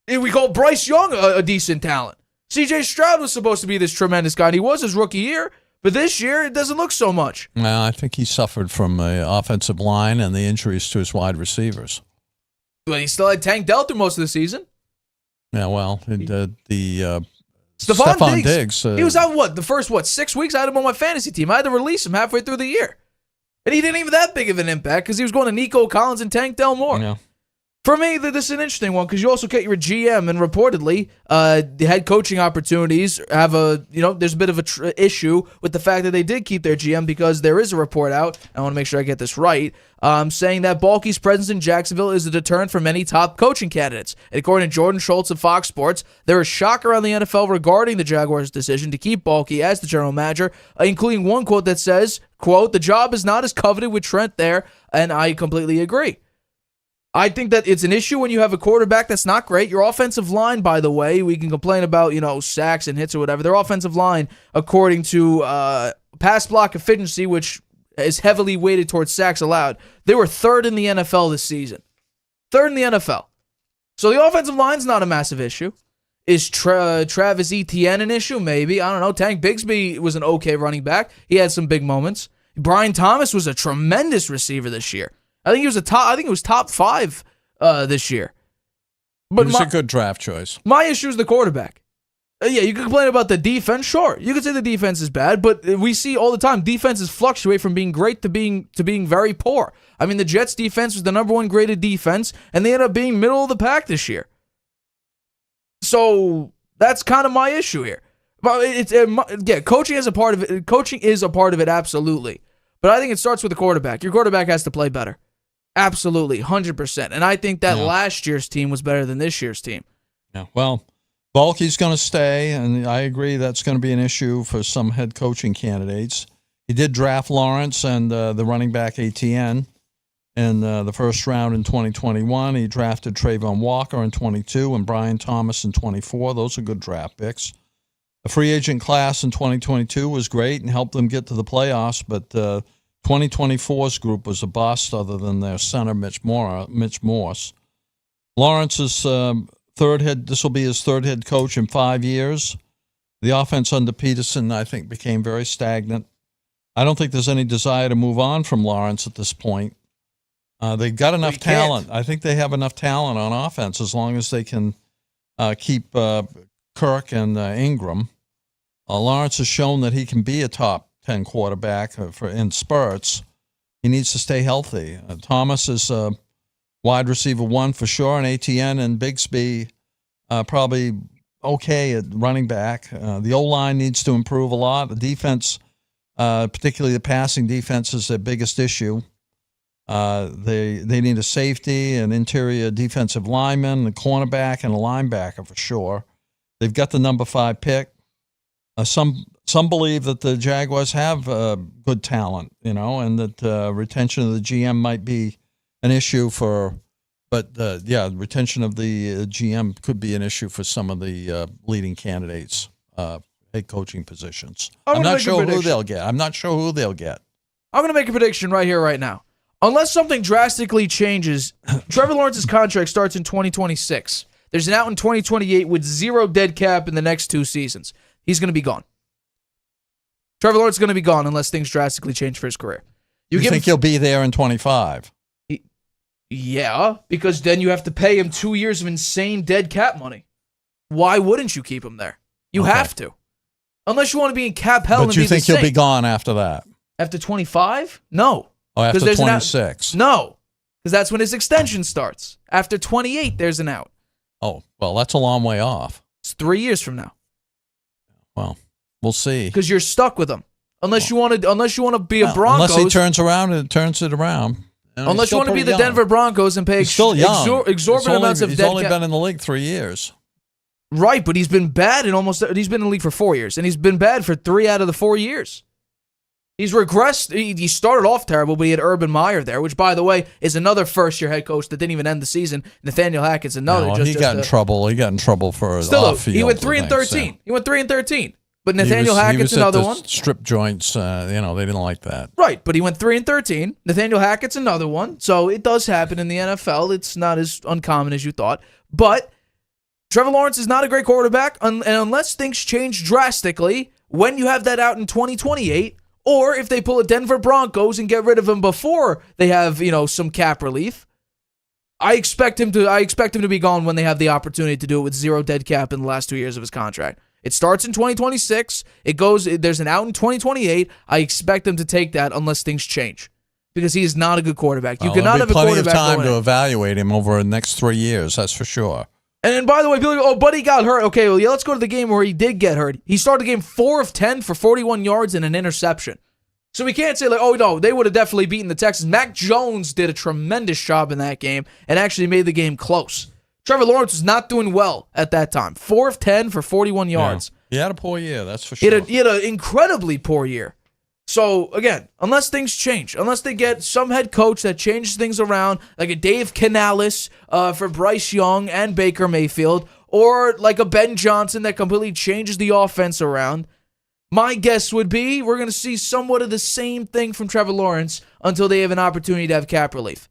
S1: And we call Bryce Young a decent talent. C.J. Stroud was supposed to be this tremendous guy, and he was his rookie year. But this year, it doesn't look so much.
S2: Well, I think he suffered from the offensive line and the injuries to his wide receivers.
S1: But he still had Tank Dell through most of the season.
S2: Yeah, well,
S1: Stephon
S2: Diggs.
S1: He was out, the first 6 weeks? I had him on my fantasy team. I had to release him halfway through the year. And he didn't even that big of an impact because he was going to Nico Collins and Tank Dell Moore.
S2: Yeah.
S1: For me, this is an interesting one because you also get your GM, and reportedly, the head coaching opportunities have there's a bit of a issue with the fact that they did keep their GM because there is a report out, I want to make sure I get this right, saying that Balky's presence in Jacksonville is a deterrent for many top coaching candidates. And according to Jordan Schultz of Fox Sports, there is shock around the NFL regarding the Jaguars' decision to keep Balky as the general manager, including one quote that says, quote, "The job is not as coveted with Trent there," and I completely agree. I think that it's an issue when you have a quarterback that's not great. Your offensive line, by the way, we can complain about, sacks and hits or whatever. Their offensive line, according to pass block efficiency, which is heavily weighted towards sacks allowed, they were 3rd in the NFL this season. 3rd in the NFL. So the offensive line's not a massive issue. Is Travis Etienne an issue? Maybe. I don't know. Tank Bigsby was an okay running back. He had some big moments. Brian Thomas was a tremendous receiver this year. I think it was top 5 this year. But
S2: it's a good draft choice.
S1: My issue is the quarterback. Yeah, you can complain about the defense. Sure, you could say the defense is bad, but we see all the time defenses fluctuate from being great to being very poor. I mean, the Jets' defense was the number 1 graded defense, and they ended up being middle of the pack this year. So that's kind of my issue here. But coaching is a part of it. Coaching is a part of it, absolutely. But I think it starts with the quarterback. Your quarterback has to play better. Absolutely, 100%. And I think that last year's team was better than this year's team.
S2: Yeah, well, Balky's going to stay, and I agree that's going to be an issue for some head coaching candidates. He did draft Lawrence and the running back Etienne in the first round in 2021. He drafted Trayvon Walker in 22 and Brian Thomas in 24. Those are good draft picks. The free agent class in 2022 was great and helped them get to the playoffs, but 2024's group was a bust other than their center, Mitch Morse. Lawrence's this will be his 3rd head coach in 5 years. The offense under Pederson, I think, became very stagnant. I don't think there's any desire to move on from Lawrence at this point. They've got enough talent. I think they have enough talent on offense as long as they can keep Kirk and Ingram. Lawrence has shown that he can be a top 10 quarterback in spurts. He needs to stay healthy. Thomas is wide receiver 1 for sure, and Etienne and Bigsby probably okay at running back. The O-line needs to improve a lot. The defense, particularly the passing defense, is their biggest issue. They need a safety, an interior defensive lineman, a cornerback, and a linebacker for sure. They've got the number 5 pick. Some believe that the Jaguars have good talent, and that retention of the GM might be an issue retention of the GM could be an issue for some of the leading candidates, head coaching positions. I'm not sure who they'll get. I'm going
S1: to make a prediction right here, right now. Unless something drastically changes, Trevor Lawrence's contract starts in 2026. There's an out in 2028 with 0 dead cap in the next 2 seasons. He's going to be gone. Trevor Lawrence is going to be gone unless things drastically change for his career.
S2: You think he'll be there in 25?
S1: Yeah, because then you have to pay him 2 years of insane dead cap money. Why wouldn't you keep him there? You have to. Unless you want to be in cap hell.
S2: But you think he'll be gone after that?
S1: After 25? No.
S2: Oh, after 26?
S1: No, because that's when his extension starts. After 28, there's an out.
S2: Oh, well, that's a long way off.
S1: It's 3 years from now.
S2: Well, We'll see.
S1: Because you're stuck with him. Unless you want to be a Broncos.
S2: Unless he turns around and turns it around.
S1: Unless you want to be the Denver Broncos and pay exorbitant amounts of dead cap.
S2: He's only been in the league 3 years.
S1: Right, but he's been bad he's been in the league for 4 years, and he's been bad for 3 out of the 4 years. He's regressed. He started off terrible, but he had Urban Meyer there, which, by the way, is another first-year head coach that didn't even end the season. Nathaniel Hackett's another.
S2: He got in trouble. He got in trouble for off-field.
S1: He went 3-13. He went 3-13. But Nathaniel Hackett's another one.
S2: Strip joints, they didn't like that.
S1: Right, but he went 3-13. Nathaniel Hackett's another one. So it does happen in the NFL. It's not as uncommon as you thought. But Trevor Lawrence is not a great quarterback, and unless things change drastically, when you have that out in 2028, or if they pull a Denver Broncos and get rid of him before they have, some cap relief, I expect him to be gone when they have the opportunity to do it with zero dead cap in the last 2 years of his contract. It starts in 2026. There's an out in 2028. I expect him to take that unless things change, because he is not a good quarterback. You cannot have a quarterback.
S2: Plenty of time to evaluate him over the next 3 years. That's for sure.
S1: And by the way, people go, Buddy got hurt. Okay, well, yeah, let's go to the game where he did get hurt. He started the game 4 of 10 for 41 yards and an interception. So we can't say, they would have definitely beaten the Texans. Mac Jones did a tremendous job in that game and actually made the game close. Trevor Lawrence was not doing well at that time. 4 of 10 for 41 yards.
S2: Yeah. He had a poor year, that's for sure.
S1: He had an incredibly poor year. So, again, unless things change, unless they get some head coach that changes things around, like a Dave Canales for Bryce Young and Baker Mayfield, or like a Ben Johnson that completely changes the offense around, my guess would be we're going to see somewhat of the same thing from Trevor Lawrence until they have an opportunity to have cap relief.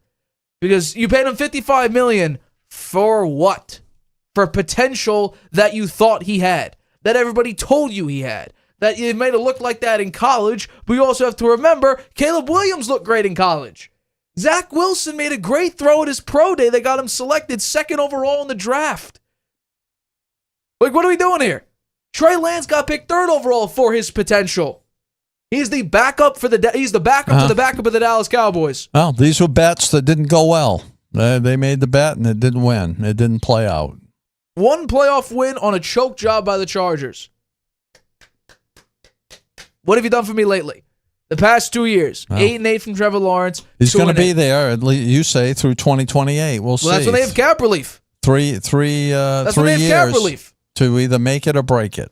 S1: Because you paid him $55 million for what? For potential that you thought he had, that everybody told you he had, that it made it look like that in college, but you also have to remember Caleb Williams looked great in college. Zach Wilson made a great throw at his pro day that got him selected 2nd overall in the draft. Like, what are we doing here? Trey Lance got picked 3rd overall for his potential. He's the backup for the backup to the backup of the Dallas Cowboys.
S2: Well, these were bets that didn't go well. They made the bet and it didn't win. It didn't play out.
S1: One playoff win on a choke job by the Chargers. What have you done for me lately? The past 2 years. 8-8 from Trevor Lawrence.
S2: He's going to be there, at least you say, through 2028. We'll see.
S1: That's when they have cap relief.
S2: That's 3
S1: when they have
S2: years
S1: cap relief.
S2: To either make it or break it.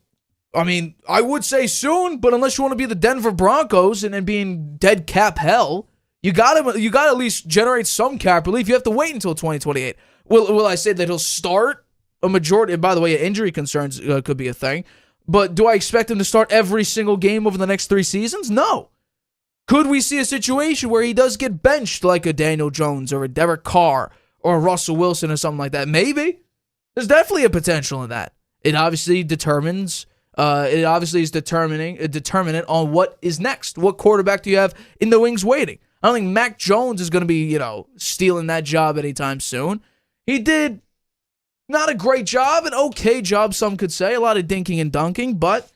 S1: I mean, I would say soon, but unless you want to be the Denver Broncos and be in dead cap hell, you got to at least generate some cap relief. You have to wait until 2028. Will I say that he'll start a majority? And by the way, injury concerns could be a thing. But do I expect him to start every single game over the next 3 seasons? No. Could we see a situation where he does get benched like a Daniel Jones or a Derek Carr or a Russell Wilson or something like that? Maybe. There's definitely a potential in that. It obviously determines. It obviously is a determinant on what is next. What quarterback do you have in the wings waiting? I don't think Mac Jones is going to be, stealing that job anytime soon. He did not a great job, an okay job, some could say. A lot of dinking and dunking, but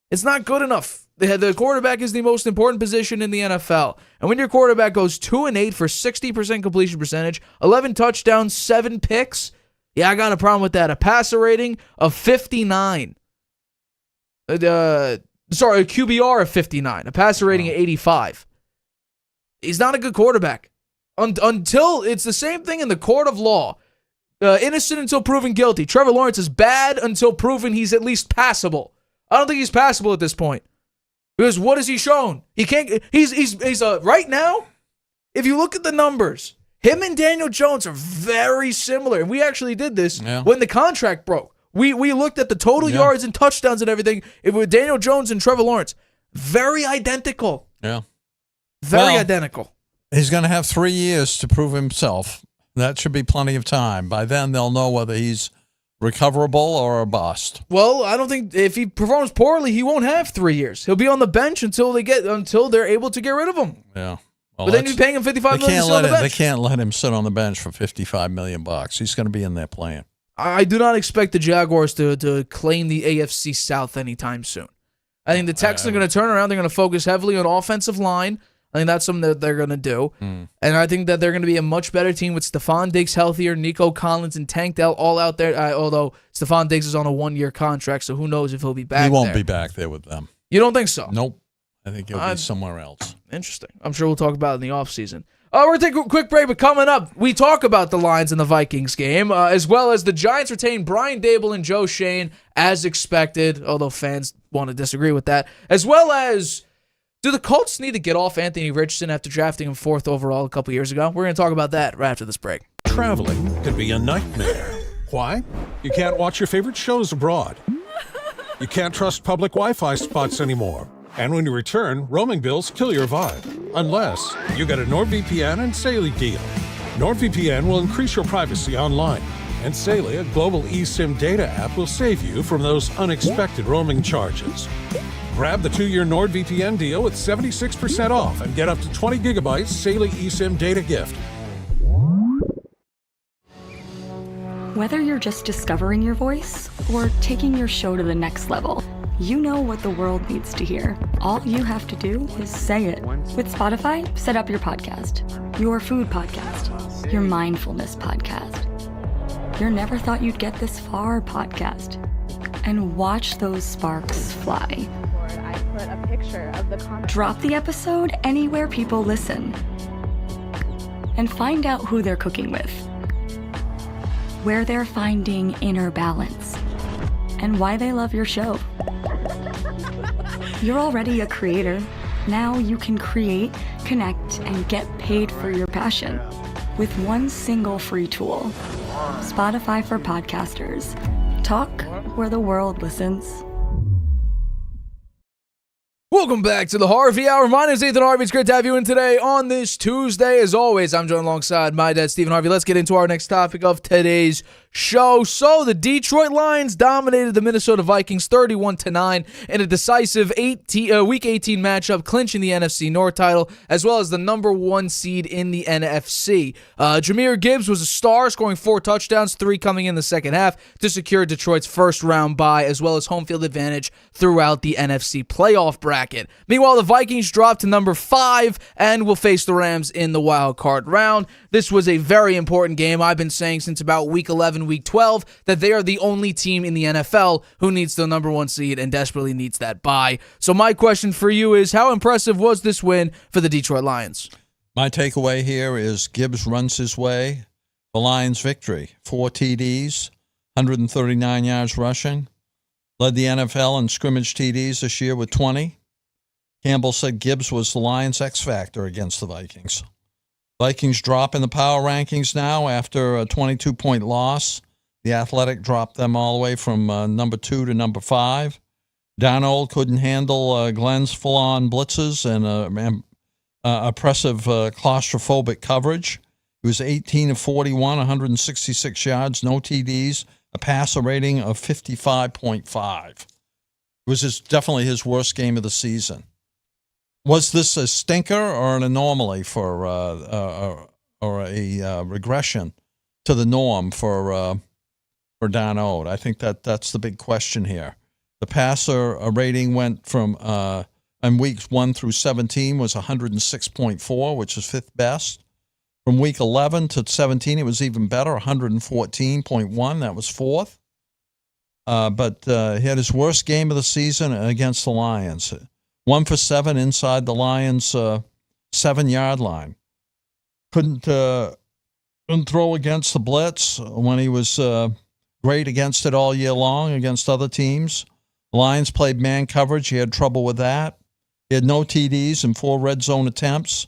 S1: it's not good enough. The quarterback is the most important position in the NFL. And when your quarterback goes 2-8 for 60% completion percentage, 11 touchdowns, 7 picks, yeah, I got a problem with that. A passer rating of 59. A QBR of 59. A passer rating of 85. He's not a good quarterback. Until it's the same thing in the court of law. Innocent until proven guilty. Trevor Lawrence is bad until proven he's at least passable. I don't think he's passable at this point. Because what has he shown? He can't. He's right now, if you look at the numbers, him and Daniel Jones are very similar. And we actually did this when the contract broke. We looked at the total yards and touchdowns and everything. It was Daniel Jones and Trevor Lawrence. Very identical.
S2: Yeah.
S1: Very identical.
S2: He's going to have 3 years to prove himself. That should be plenty of time. By then, they'll know whether he's recoverable or a bust.
S1: Well, I don't think if he performs poorly, he won't have 3 years. He'll be on the bench until they're able to get rid of him.
S2: Yeah.
S1: Well, but then you're paying him $55 million to sit on the bench.
S2: They can't let him sit on the bench for $55 million. He's going to be in there playing.
S1: I do not expect the Jaguars to claim the AFC South anytime soon. I think the Texans are going to turn around. They're going to focus heavily on offensive line. I think that's something that they're going to do. And I think that they're going to be a much better team with Stephon Diggs healthier, Nico Collins and Tank Dell all out there, although Stephon Diggs is on a 1-year contract, so who knows if he'll be back there.
S2: He won't be back there with them.
S1: You don't think so?
S2: Nope. I think he'll be somewhere else.
S1: Interesting. I'm sure we'll talk about it in the offseason. We're going to take a quick break, but coming up, we talk about the Lions and the Vikings game, as well as the Giants retain Brian Daboll and Joe Schoen as expected, although fans want to disagree with that, as well as do the Colts need to get off Anthony Richardson after drafting him 4th overall a couple years ago? We're going to talk about that right after this break.
S5: Traveling can be a nightmare. Why? You can't watch your favorite shows abroad. You can't trust public Wi-Fi spots anymore. And when you return, roaming bills kill your vibe. Unless you get a NordVPN and Saley deal. NordVPN will increase your privacy online. And Saley, a global eSIM data app, will save you from those unexpected roaming charges. Grab the 2-year NordVPN deal with 76% off and get up to 20 gigabytes Saley eSIM data gift.
S6: Whether you're just discovering your voice or taking your show to the next level, you know what the world needs to hear. All you have to do is say it. With Spotify, set up your podcast. Your food podcast. Your mindfulness podcast. Your never thought you'd get this far podcast. And watch those sparks fly.
S7: I put a picture of the comment.
S6: Drop the episode anywhere people listen. And find out who they're cooking with. Where they're finding inner balance. And why they love your show. You're already a creator. Now you can create, connect, and get paid for your passion with one single free tool. Spotify for podcasters. Talk where the world listens.
S1: Welcome back to the Harvey Hour. My name is Anthony Harvey. It's great to have you in today on this Tuesday. As always, I'm joined alongside my dad, Stephen Harvey. Let's get into our next topic of today's show. So, the Detroit Lions dominated the Minnesota Vikings 31-9 in a decisive Week 18 matchup, clinching the NFC North title, as well as the number 1 seed in the NFC. Jahmyr Gibbs was a star, scoring 4 touchdowns, 3 coming in the second half, to secure Detroit's first-round bye, as well as home field advantage throughout the NFC playoff bracket. Meanwhile, the Vikings dropped to number 5 and will face the Rams in the wild card round. This was a very important game. I've been saying since about Week 11, Week 12, that they are the only team in the NFL who needs the number 1 seed and desperately needs that bye. So my question for you is, how impressive was this win for the Detroit Lions?
S2: My takeaway here is Gibbs runs his way. The Lions' victory. 4 TDs, 139 yards rushing. Led the NFL in scrimmage TDs this year with 20. Campbell said Gibbs was the Lions' X-factor against the Vikings. Vikings drop in the power rankings now after a 22-point loss. The Athletic dropped them all the way from number 2 to number 5. Darnold couldn't handle Glenn's full-on blitzes and oppressive claustrophobic coverage. He was 18 of 41, 166 yards, no TDs, a passer rating of 55.5. It was definitely his worst game of the season. Was this a stinker or an anomaly for or a regression to the norm for Darnold? I think that's the big question here. The passer rating went from in weeks 1 through 17 was 106.4, which is 5th best. From week 11 to 17, it was even better, 114.1. That was 4th. But he had his worst game of the season against the Lions. 1 for 7 inside the Lions' 7-yard line. Couldn't throw against the blitz when he was great against it all year long against other teams. The Lions played man coverage. He had trouble with that. He had no TDs and 4 red zone attempts.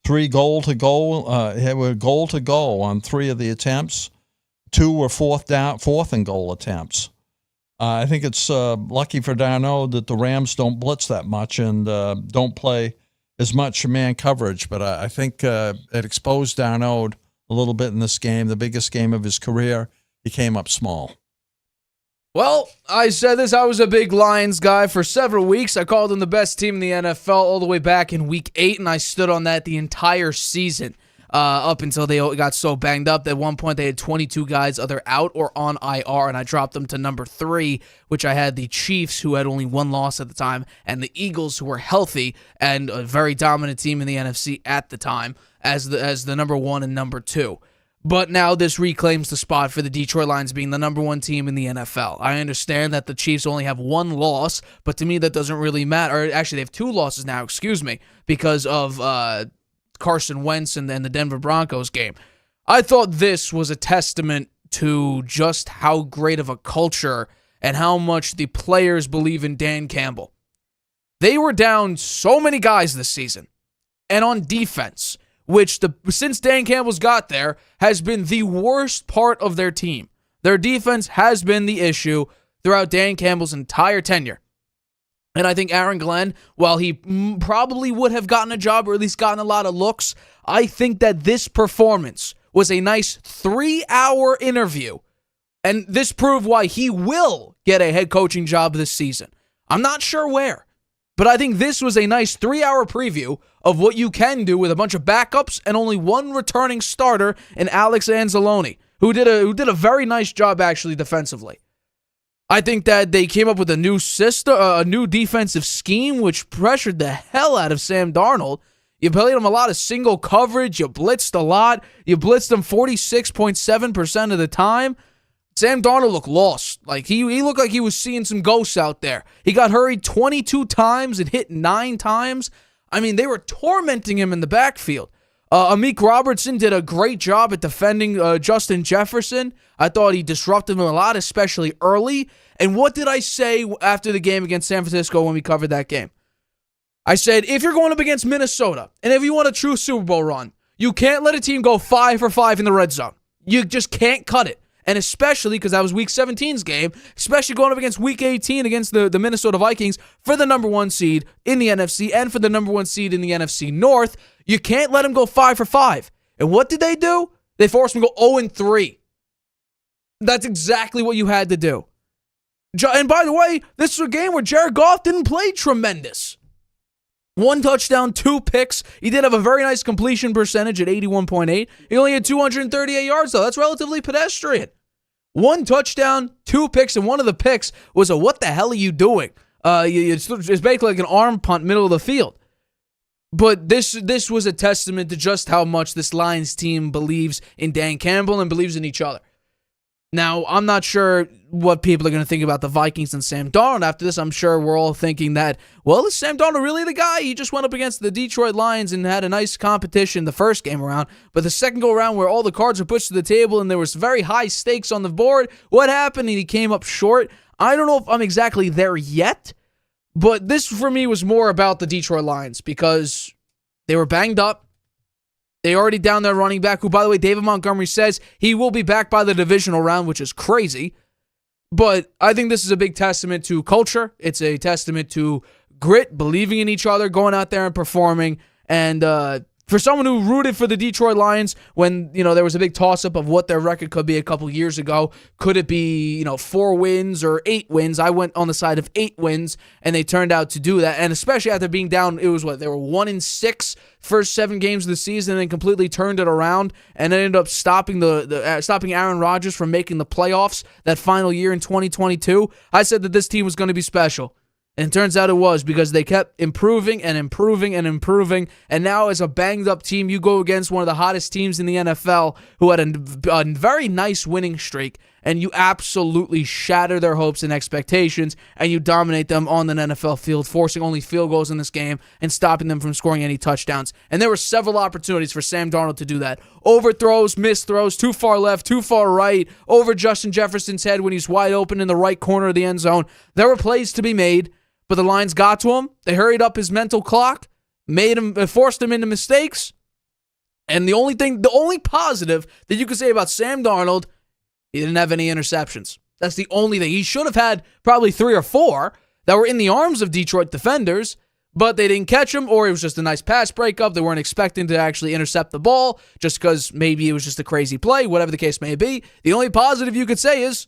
S2: 3 goal-to-goal. He were goal-to-goal on 3 of the attempts. 2 were fourth and goal attempts. I think it's lucky for Darnold that the Rams don't blitz that much and don't play as much man coverage. But I think it exposed Darnold a little bit in this game, the biggest game of his career. He came up small.
S1: Well, I said this. I was a big Lions guy for several weeks. I called them the best team in the NFL all the way back in Week 8, and I stood on that the entire season. up until they got so banged up that at one point they had 22 guys either out or on IR, and I dropped them to number 3, which I had the Chiefs, who had only one loss at the time, and the Eagles, who were healthy and a very dominant team in the NFC at the time, as the number 1 and number 2. But now this reclaims the spot for the Detroit Lions being the number 1 team in the NFL. I understand that the Chiefs only have 1 loss, but to me that doesn't really matter. Or actually, they have 2 losses now, because of Carson Wentz and the Denver Broncos game. I thought this was a testament to just how great of a culture and how much the players believe in Dan Campbell. They were down so many guys this season, and on defense, which since Dan Campbell's got there, has been the worst part of their team. Their defense has been the issue throughout Dan Campbell's entire tenure. And I think Aaron Glenn, while he probably would have gotten a job or at least gotten a lot of looks, I think that this performance was a nice 3-hour interview. And this proved why he will get a head coaching job this season. I'm not sure where, but I think this was a nice 3-hour preview of what you can do with a bunch of backups and only one returning starter in Alex Anzalone, who did a very nice job actually defensively. I think that they came up with a new system, a new defensive scheme, which pressured the hell out of Sam Darnold. You played him a lot of single coverage. You blitzed a lot. You blitzed him 46.7% of the time. Sam Darnold looked lost. Like he looked like he was seeing some ghosts out there. He got hurried 22 times and hit 9 times. I mean, they were tormenting him in the backfield. Amik Robertson did a great job at defending Justin Jefferson. I thought he disrupted him a lot, especially early. And what did I say after the game against San Francisco when we covered that game? I said, if you're going up against Minnesota, and if you want a true Super Bowl run, you can't let a team go 5 for 5 in the red zone. You just can't cut it. And especially because that was Week 17's game, especially going up against Week 18 against the Minnesota Vikings for the number 1 seed in the NFC and for the number 1 seed in the NFC North, you can't let them go 5 for 5. And what did they do? They forced them to go 0-3. That's exactly what you had to do. And by the way, this was a game where Jared Goff didn't play tremendous. 1 touchdown, 2 picks. He did have a very nice completion percentage at 81.8. He only had 238 yards, though. That's relatively pedestrian. 1 touchdown, 2 picks, and one of the picks was a what the hell are you doing? It's basically like an arm punt middle of the field. But this was a testament to just how much this Lions team believes in Dan Campbell and believes in each other. Now, I'm not sure what people are going to think about the Vikings and Sam Darnold after this. I'm sure we're all thinking that, well, is Sam Darnold really the guy? He just went up against the Detroit Lions and had a nice competition the first game around. But the second go around where all the cards were pushed to the table and there was very high stakes on the board, what happened? And he came up short. I don't know if I'm exactly there yet, but this for me was more about the Detroit Lions because they were banged up. They already down their running back, who, by the way, David Montgomery says he will be back by the divisional round, which is crazy. But I think this is a big testament to culture. It's a testament to grit, believing in each other, going out there and performing. And for someone who rooted for the Detroit Lions when, there was a big toss-up of what their record could be a couple years ago, could it be, 4 wins or 8 wins? I went on the side of 8 wins, and they turned out to do that. And especially after being down, it was they were 1-6 first 7 games of the season and completely turned it around and ended up stopping stopping Aaron Rodgers from making the playoffs that final year in 2022. I said that this team was going to be special. And it turns out it was because they kept improving and improving and improving. And now as a banged-up team, you go against one of the hottest teams in the NFL who had a very nice winning streak, and you absolutely shatter their hopes and expectations, and you dominate them on the NFL field, forcing only field goals in this game and stopping them from scoring any touchdowns. And there were several opportunities for Sam Darnold to do that. Overthrows, missed throws, too far left, too far right, over Justin Jefferson's head when he's wide open in the right corner of the end zone. There were plays to be made. But the Lions got to him. They hurried up his mental clock, forced him into mistakes. And the only positive that you could say about Sam Darnold, he didn't have any interceptions. That's the only thing. He should have had probably 3 or 4 that were in the arms of Detroit defenders, but they didn't catch him, or it was just a nice pass breakup. They weren't expecting to actually intercept the ball just because maybe it was just a crazy play, whatever the case may be. The only positive you could say is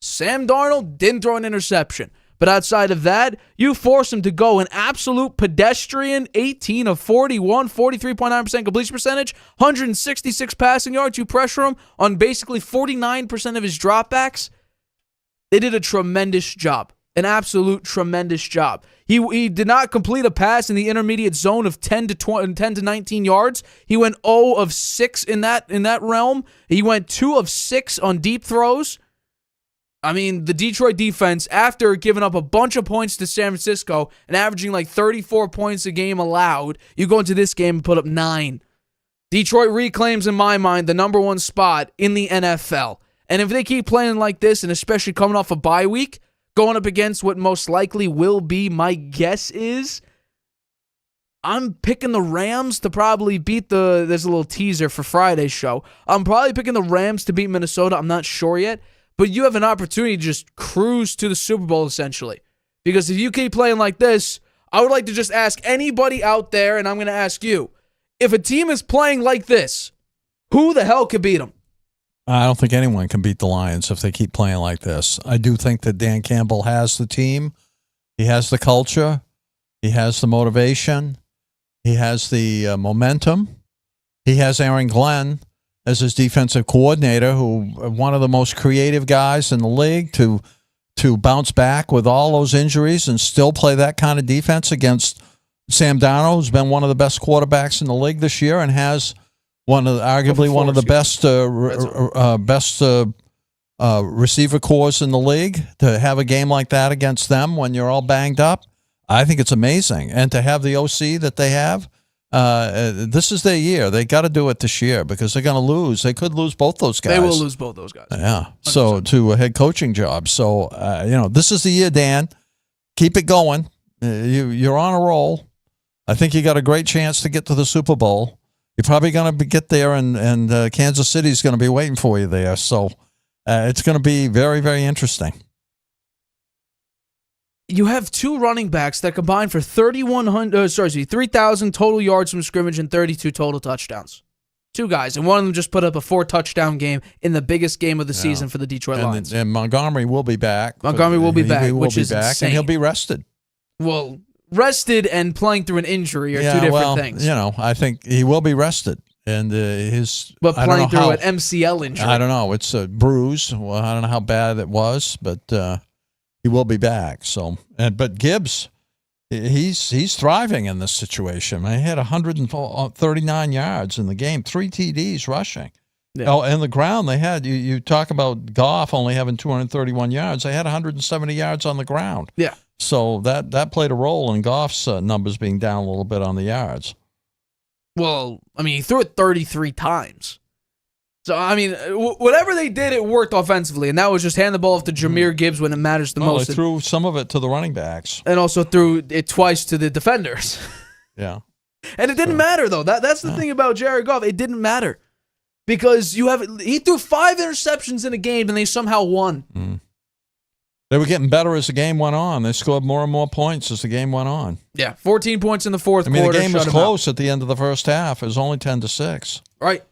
S1: Sam Darnold didn't throw an interception. But outside of that, you force him to go an absolute pedestrian 18 of 41, 43.9% completion percentage, 166 passing yards. You pressure him on basically 49% of his dropbacks. They did a tremendous job, an absolute tremendous job. He did not complete a pass in the intermediate zone of 10 to 19 yards. He went 0 of 6 in that realm. He went 2 of 6 on deep throws. I mean, the Detroit defense, after giving up a bunch of points to San Francisco and averaging like 34 points a game allowed, you go into this game and put up 9. Detroit reclaims, in my mind, the number 1 spot in the NFL. And if they keep playing like this, and especially coming off a bye week, going up against what most likely will be, my guess is, I'm picking the Rams to probably beat there's a little teaser for Friday's show. I'm probably picking the Rams to beat Minnesota. I'm not sure yet. But you have an opportunity to just cruise to the Super Bowl, essentially. Because if you keep playing like this, I would like to just ask anybody out there, and I'm going to ask you, if a team is playing like this, who the hell could beat them?
S2: I don't think anyone can beat the Lions if they keep playing like this. I do think that Dan Campbell has the team. He has the culture. He has the motivation. He has the momentum. He has Aaron Glenn as his defensive coordinator, who one of the most creative guys in the league to bounce back with all those injuries and still play that kind of defense against Sam Darnold, who's been one of the best quarterbacks in the league this year and has arguably one of the best receiver cores in the league. To have a game like that against them when you're all banged up, I think it's amazing. And to have the OC that they have, this is their year. They got to do it this year because they're going to lose. They could lose both those guys.
S1: They will lose both those guys.
S2: Yeah. 100%. So to a head coaching job. So, this is the year, Dan. Keep it going. You're on a roll. I think you got a great chance to get to the Super Bowl. You're probably going to get there, and Kansas City's going to be waiting for you there. So it's going to be very, very interesting.
S1: You have 2 running backs that combine for 3,000 total yards from scrimmage and 32 total touchdowns. 2 guys, and one of them just put up a 4-touchdown game in the biggest game of the season for the Detroit Lions.
S2: And Montgomery will be back.
S1: Montgomery will be back, which is insane.
S2: And he'll be rested.
S1: Well, rested and playing through an injury are 2 different things.
S2: I think he will be rested. And
S1: but playing through an MCL injury.
S2: I don't know. It's a bruise. Well, I don't know how bad it was, but he will be back. So, but Gibbs, he's thriving in this situation. He had 139 yards in the game, 3 TDs rushing. Yeah. Oh, and the ground they had. You talk about Goff only having 231 yards. They had 170 yards on the ground.
S1: Yeah.
S2: So that played a role in Goff's numbers being down a little bit on the yards.
S1: Well, I mean, he threw it 33 times. So, I mean, whatever they did, it worked offensively, and that was just hand the ball off to Jahmyr Gibbs when it matters the most.
S2: They threw some of it to the running backs.
S1: And also threw it twice to the defenders.
S2: Yeah.
S1: And it didn't matter, though. That's the thing about Jared Goff. It didn't matter. Because he threw 5 interceptions in a game, and they somehow won.
S2: Mm. They were getting better as the game went on. They scored more and more points as the game went on.
S1: Yeah, 14 points in the fourth quarter.
S2: The game was close at the end of the first half. It was only 10-6.
S1: Right.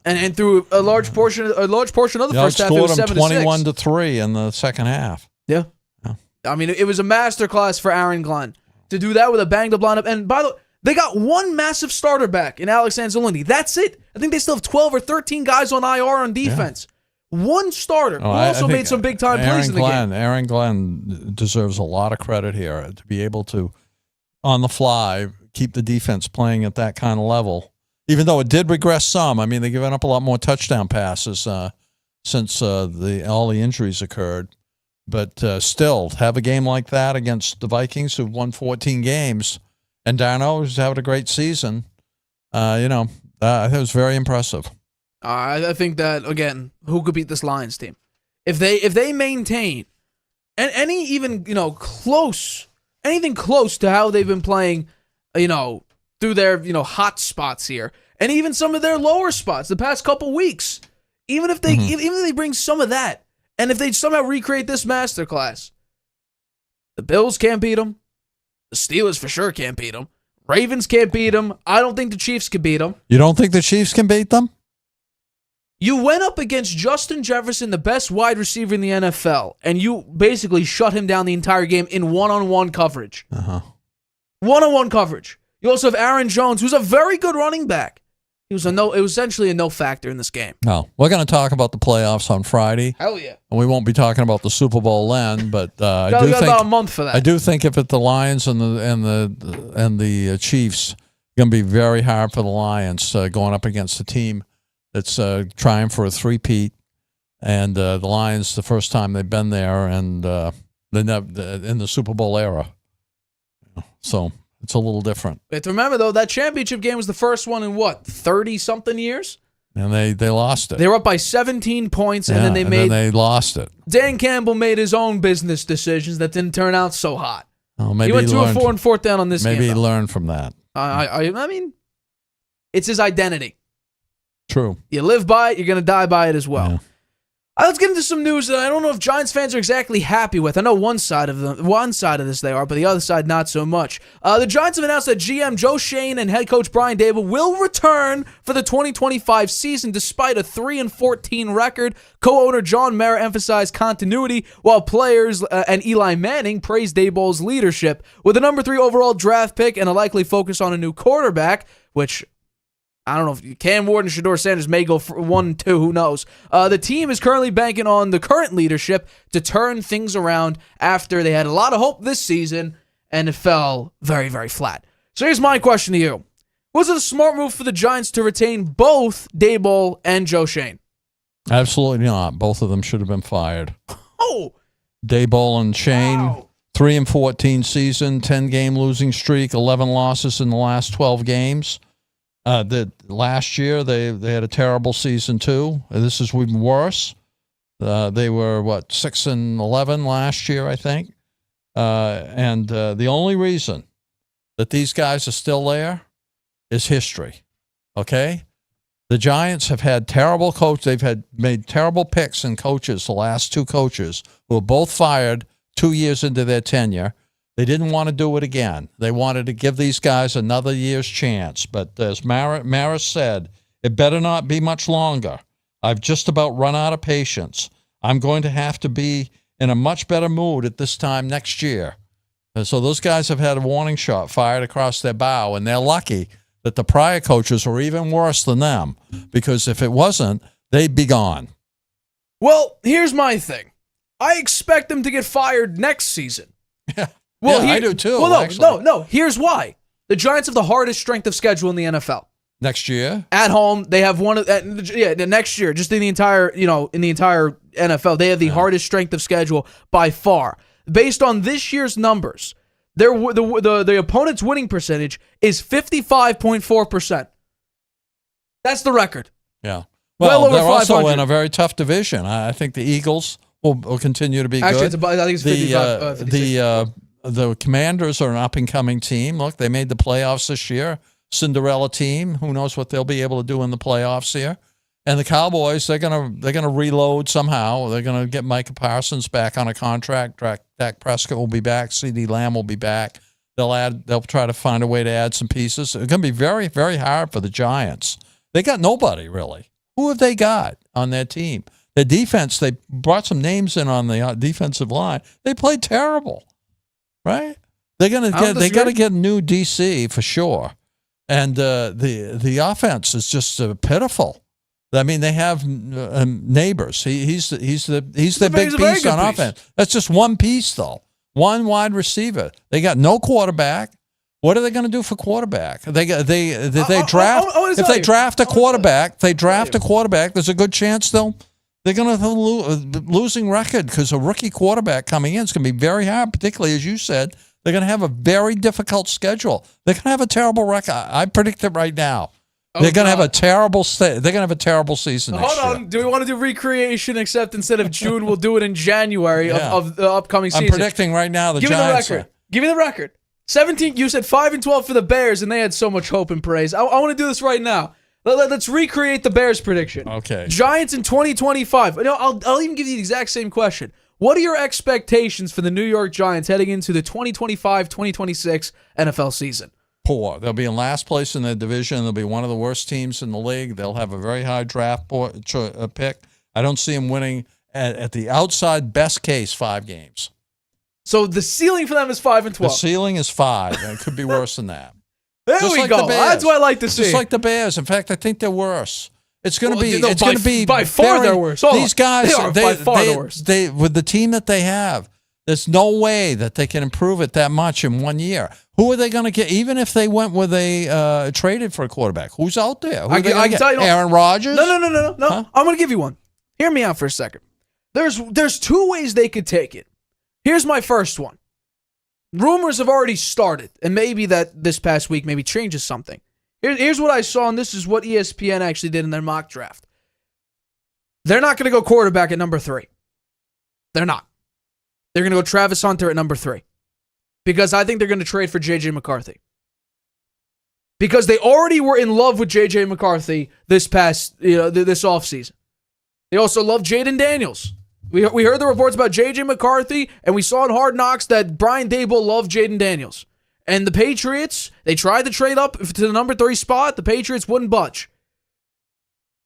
S1: And through a large portion of the first half, it was 7-6.
S2: 21-3 in the second half.
S1: Yeah. I mean, it was a masterclass for Aaron Glenn to do that with a banged-up lineup. And by the way, they got one massive starter back in Alex Anzalone. That's it. I think they still have 12 or 13 guys on IR on defense. Yeah. One starter who also made some big-time plays in the game.
S2: Aaron Glenn deserves a lot of credit here to be able to, on the fly, keep the defense playing at that kind of level. Even though it did regress some. I mean, they've given up a lot more touchdown passes since all the injuries occurred. But still, have a game like that against the Vikings, who've won 14 games, and Darnold, who's having a great season, I think it was very impressive.
S1: I think that, again, who could beat this Lions team? If they maintain anything close to how they've been playing, through their hot spots here, and even some of their lower spots the past couple weeks, even if they bring some of that, and if they somehow recreate this masterclass, the Bills can't beat them, the Steelers for sure can't beat them, Ravens can't beat them. I don't think the Chiefs can beat them.
S2: You don't think the Chiefs can beat them?
S1: You went up against Justin Jefferson, the best wide receiver in the NFL, and you basically shut him down the entire game in one-on-one coverage. One-on-one coverage. You also have Aaron Jones, who's a very good running back. It was essentially a no factor in this game.
S2: No, we're going to talk about the playoffs on Friday.
S1: Hell yeah.
S2: And we won't be talking about the Super Bowl then, but I do think
S1: about a month for that.
S2: I do think if it's the Lions and the Chiefs, it's going to be very hard for the Lions going up against a team that's trying for a three-peat, and the Lions, the first time they've been there, and in the Super Bowl era. So it's a little different.
S1: You have to remember, though, that championship game was the first one in, 30-something years?
S2: And they lost it.
S1: They were up by 17 points, and then
S2: they lost it.
S1: Dan Campbell made his own business decisions that didn't turn out so hot.
S2: Oh, maybe
S1: he went 2-4 on fourth down on this game.
S2: Maybe he learned from that.
S1: I mean, it's his identity.
S2: True.
S1: You live by it, you're going to die by it as well.
S2: Yeah.
S1: Let's get into some news that I don't know if Giants fans are exactly happy with. I know one side of this they are, but the other side not so much. The Giants have announced that GM Joe Schoen and head coach Brian Daboll will return for the 2025 season despite a 3-14 record. Co-owner John Mara emphasized continuity, while players and Eli Manning praised Daboll's leadership. With a number 3 overall draft pick and a likely focus on a new quarterback, which I don't know if Cam Ward and Shedeur Sanders may go for 1 and 2. Who knows? The team is currently banking on the current leadership to turn things around after they had a lot of hope this season and it fell very, very flat. So here's my question to you. Was it a smart move for the Giants to retain both Daboll and Joe Schoen?
S2: Absolutely not. Both of them should have been fired.
S1: Oh!
S2: Daboll and Schoen,
S1: Wow.
S2: 3-14 season, 10-game losing streak, 11 losses in the last 12 games. Last year, they had a terrible season, too. This is even worse. They were, 6-11 last year, I think. And the only reason that these guys are still there is history, okay? The Giants have had terrible coaches. They've made terrible picks and coaches, the last 2 coaches, who were both fired 2 years into their tenure. They didn't want to do it again. They wanted to give these guys another year's chance. But as Maris said, it better not be much longer. I've just about run out of patience. I'm going to have to be in a much better mood at this time next year. And so those guys have had a warning shot fired across their bow, and they're lucky that the prior coaches were even worse than them, because if it wasn't, they'd be gone.
S1: Well, here's my thing. I expect them to get fired next season. Well,
S2: I do too.
S1: Well, no. Here's why. The Giants have the hardest strength of schedule in the NFL.
S2: Next year,
S1: at home, they have one of the next year, just in the entire NFL, they have the hardest strength of schedule by far. Based on this year's numbers, the opponent's winning percentage is 55.4%. That's the record.
S2: Yeah.
S1: Well over
S2: they're
S1: 500.
S2: also in a very tough division. I think the Eagles will continue to be
S1: Actually,
S2: good.
S1: I think it's 55. 56.
S2: The Commanders are an up-and-coming team. Look, they made the playoffs this year. Cinderella team. Who knows what they'll be able to do in the playoffs here? And the Cowboys, they're gonna reload somehow. They're gonna get Micah Parsons back on a contract. Dak Prescott will be back. CeeDee Lamb will be back. They'll try to find a way to add some pieces. It's gonna be very, very hard for the Giants. They got nobody really. Who have they got on their team? The defense, they brought some names in on the defensive line. They played terrible, right? They got to get a new DC for sure. And the offense is just pitiful. I mean, they have Neighbors. He's the big piece on offense. That's just one piece though. One wide receiver. They got no quarterback. What are they going to do for quarterback? If they draft a quarterback, there's a good chance they're going to have a losing record, because a rookie quarterback coming in is going to be very hard, particularly, as you said, they're going to have a very difficult schedule. They're going to have a terrible record. I predict it right now. They're going to have a terrible season next year.
S1: Hold on. Do we want to do recreation, except instead of June, we'll do it in January of the upcoming season?
S2: I'm predicting right now the Giants.
S1: Give me the record. 17. You said 5-12 for the Bears, and they had so much hope and praise. I want to do this right now. Let's recreate the Bears prediction.
S2: Okay.
S1: Giants in 2025. I'll even give you the exact same question. What are your expectations for the New York Giants heading into the 2025-2026 NFL season?
S2: poor. They'll be in last place in their division. They'll be one of the worst teams in the league. They'll have a very high draft pick. I don't see them winning at the outside best case 5 games.
S1: So the ceiling for them is 5-12.
S2: The ceiling is 5, and it could be worse than that.
S1: There
S2: Just
S1: we
S2: like
S1: go.
S2: the Bears.
S1: That's what I like to see.
S2: Just like the Bears. In fact, I think they're worse. It's going to be.
S1: No,
S2: it's going to be
S1: by far they're worse. Hold
S2: these
S1: on.
S2: guys,
S1: They are by far the worst.
S2: They with the team that they have, there's no way that they can improve it that much in 1 year. Who are they going to get? Even if they went with a traded for a quarterback, who's out there? Who
S1: I can tell you.
S2: Aaron Rodgers?
S1: No.
S2: Huh?
S1: I'm going to give you one. Hear me out for a second. There's 2 ways they could take it. Here's my first one. Rumors have already started, and maybe that this past week maybe changes something. Here's what I saw, and this is what ESPN actually did in their mock draft. They're not going to go quarterback at number 3. They're not. They're going to go Travis Hunter at number 3. Because I think they're going to trade for J.J. McCarthy. Because they already were in love with J.J. McCarthy this offseason. They also love Jaden Daniels. We heard the reports about J.J. McCarthy, and we saw in Hard Knocks that Brian Daboll loved Jaden Daniels. And the Patriots, they tried to trade up to the number 3 spot. The Patriots wouldn't budge.